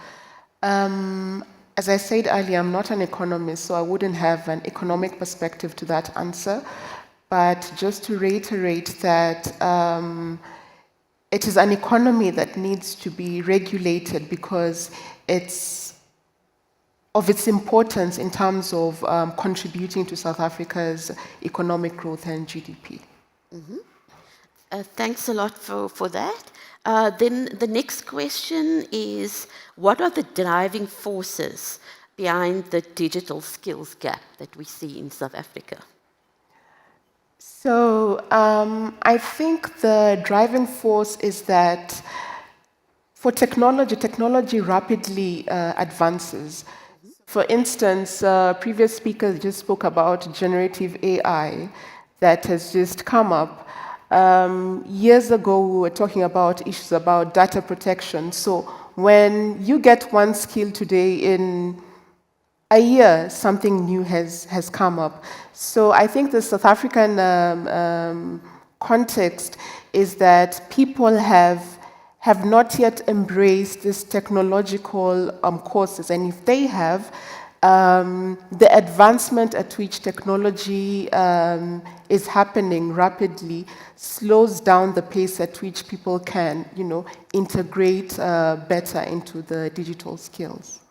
As I said earlier, I'm not an economist, so I wouldn't have an economic perspective to that answer. But just to reiterate that it is an economy that needs to be regulated because it's of its importance in terms of contributing to South Africa's economic growth and GDP. Mm-hmm. Thanks a lot for that. Then the next question is, what are the driving forces behind the digital skills gap that we see in South Africa? So I think the driving force is that for technology rapidly advances. For instance, previous speakers just spoke about generative AI that has just come up. Years ago, we were talking about issues about data protection. So when you get one skill today, in a year, something new has come up. So I think the South African context is that people have not yet embraced these technological courses. And if they have, the advancement at which technology is happening rapidly slows down the pace at which people can, integrate better into the digital skills.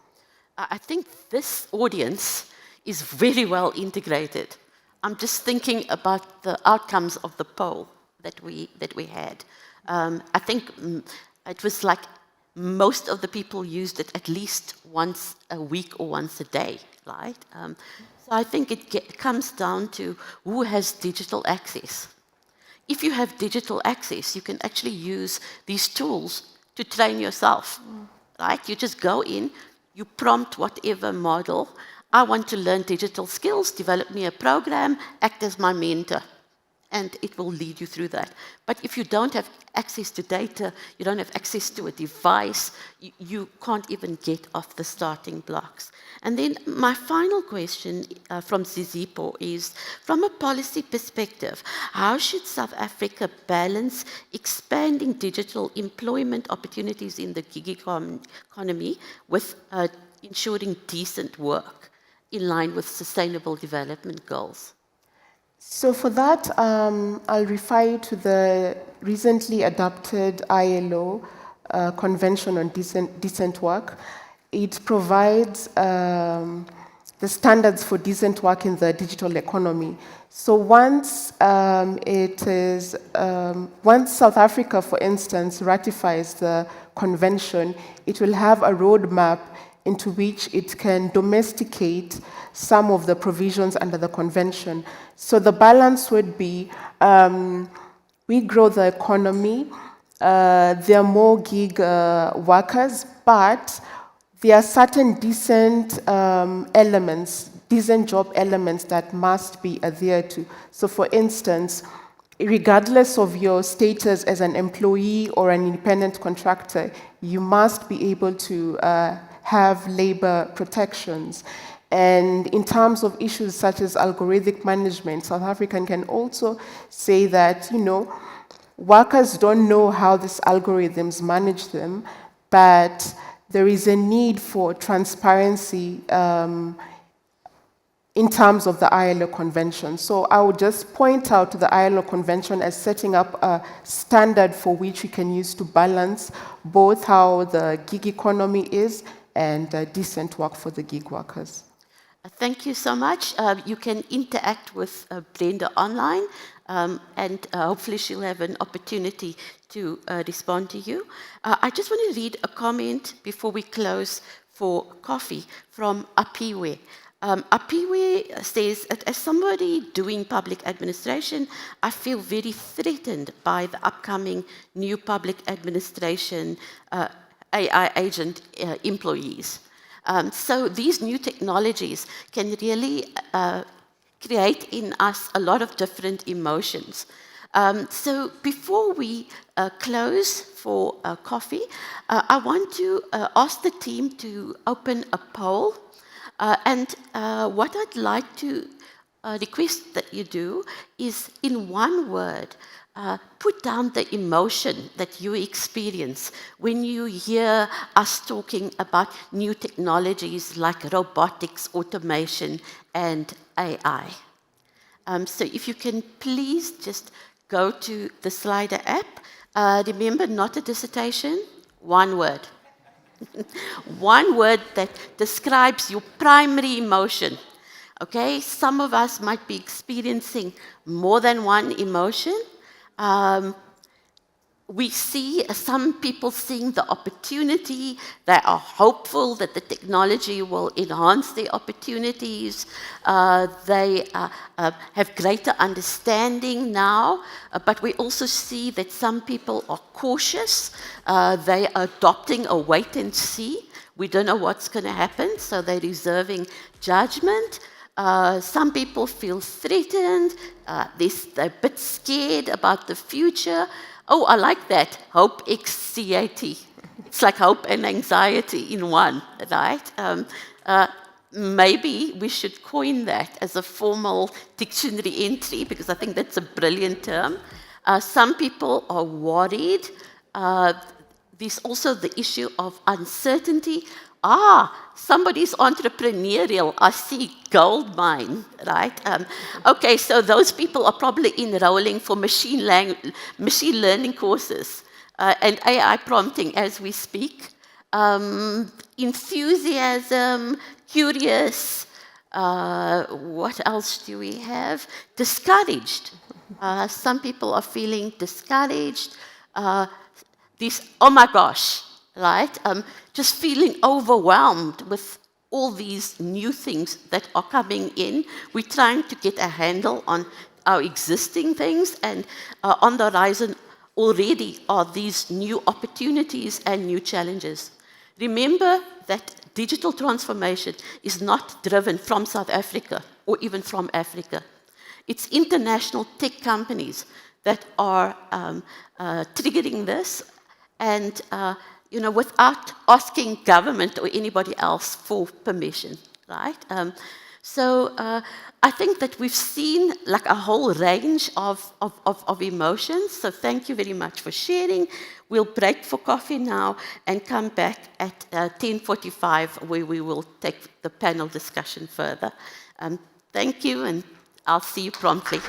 I think this audience is very well integrated. I'm just thinking about the outcomes of the poll that we had. I think it was like most of the people used it at least once a week or once a day, right? So I think it comes down to who has digital access. If you have digital access, you can actually use these tools to train yourself, right? You just go in, you prompt whatever model. I want to learn digital skills, develop me a program, act as my mentor. and it will lead you through that. But if you don't have access to data, you don't have access to a device, you can't even get off the starting blocks. And then my final question from Zizipo is, from a policy perspective, how should South Africa balance expanding digital employment opportunities in the gig economy with ensuring decent work in line with sustainable development goals? So for that, I'll refer you to the recently adopted ILO Convention on Decent Work. It provides the standards for decent work in the digital economy. So once once South Africa, for instance, ratifies the convention, it will have a roadmap into which it can domesticate some of the provisions under the convention. So the balance would be, we grow the economy, there are more gig workers, but there are certain decent elements, decent job elements that must be adhered to. So for instance, regardless of your status as an employee or an independent contractor, you must be able to have labor protections. And in terms of issues such as algorithmic management, South African can also say that, workers don't know how these algorithms manage them, but there is a need for transparency in terms of the ILO Convention. So I would just point out to the ILO Convention as setting up a standard for which we can use to balance both how the gig economy is and decent work for the gig workers. Thank you so much. You can interact with Brenda online, and hopefully she'll have an opportunity to respond to you. I just want to read a comment before we close for coffee from Apiwe. Apiwe says that as somebody doing public administration, I feel very threatened by the upcoming new public administration AI agent employees. So these new technologies can really create in us a lot of different emotions. So before we close for coffee, I want to ask the team to open a poll. And what I'd like to request that you do is, in one word, put down the emotion that you experience when you hear us talking about new technologies like robotics, automation, and AI. So if you can please just go to the Slider app. Remember, not a dissertation, one word. One word that describes your primary emotion. Okay, some of us might be experiencing more than one emotion. We see some people seeing the opportunity. They are hopeful that the technology will enhance their opportunities. They have greater understanding now, but we also see that some people are cautious. They are adopting a wait and see. We don't know what's going to happen, so they're reserving judgment. Some people feel threatened. They're a bit scared about the future. Oh, I like that. Hope X CAT. It's like hope and anxiety in one, right? Maybe we should coin that as a formal dictionary entry, because I think that's a brilliant term. Some people are worried. There's also the issue of uncertainty. Somebody's entrepreneurial. I see gold mine, right? Okay, so those people are probably enrolling for machine learning courses and AI prompting as we speak. Enthusiasm, curious. What else do we have? Discouraged. Some people are feeling discouraged. Oh my gosh, right? Just feeling overwhelmed with all these new things that are coming in. We're trying to get a handle on our existing things, and on the horizon already are these new opportunities and new challenges. Remember that digital transformation is not driven from South Africa or even from Africa. It's international tech companies that are triggering this, and you know, without asking government or anybody else for permission, right? So I think that we've seen like a whole range of emotions. So thank you very much for sharing. We'll break for coffee now and come back at 10:45, where we will take the panel discussion further. Thank you, and I'll see you promptly.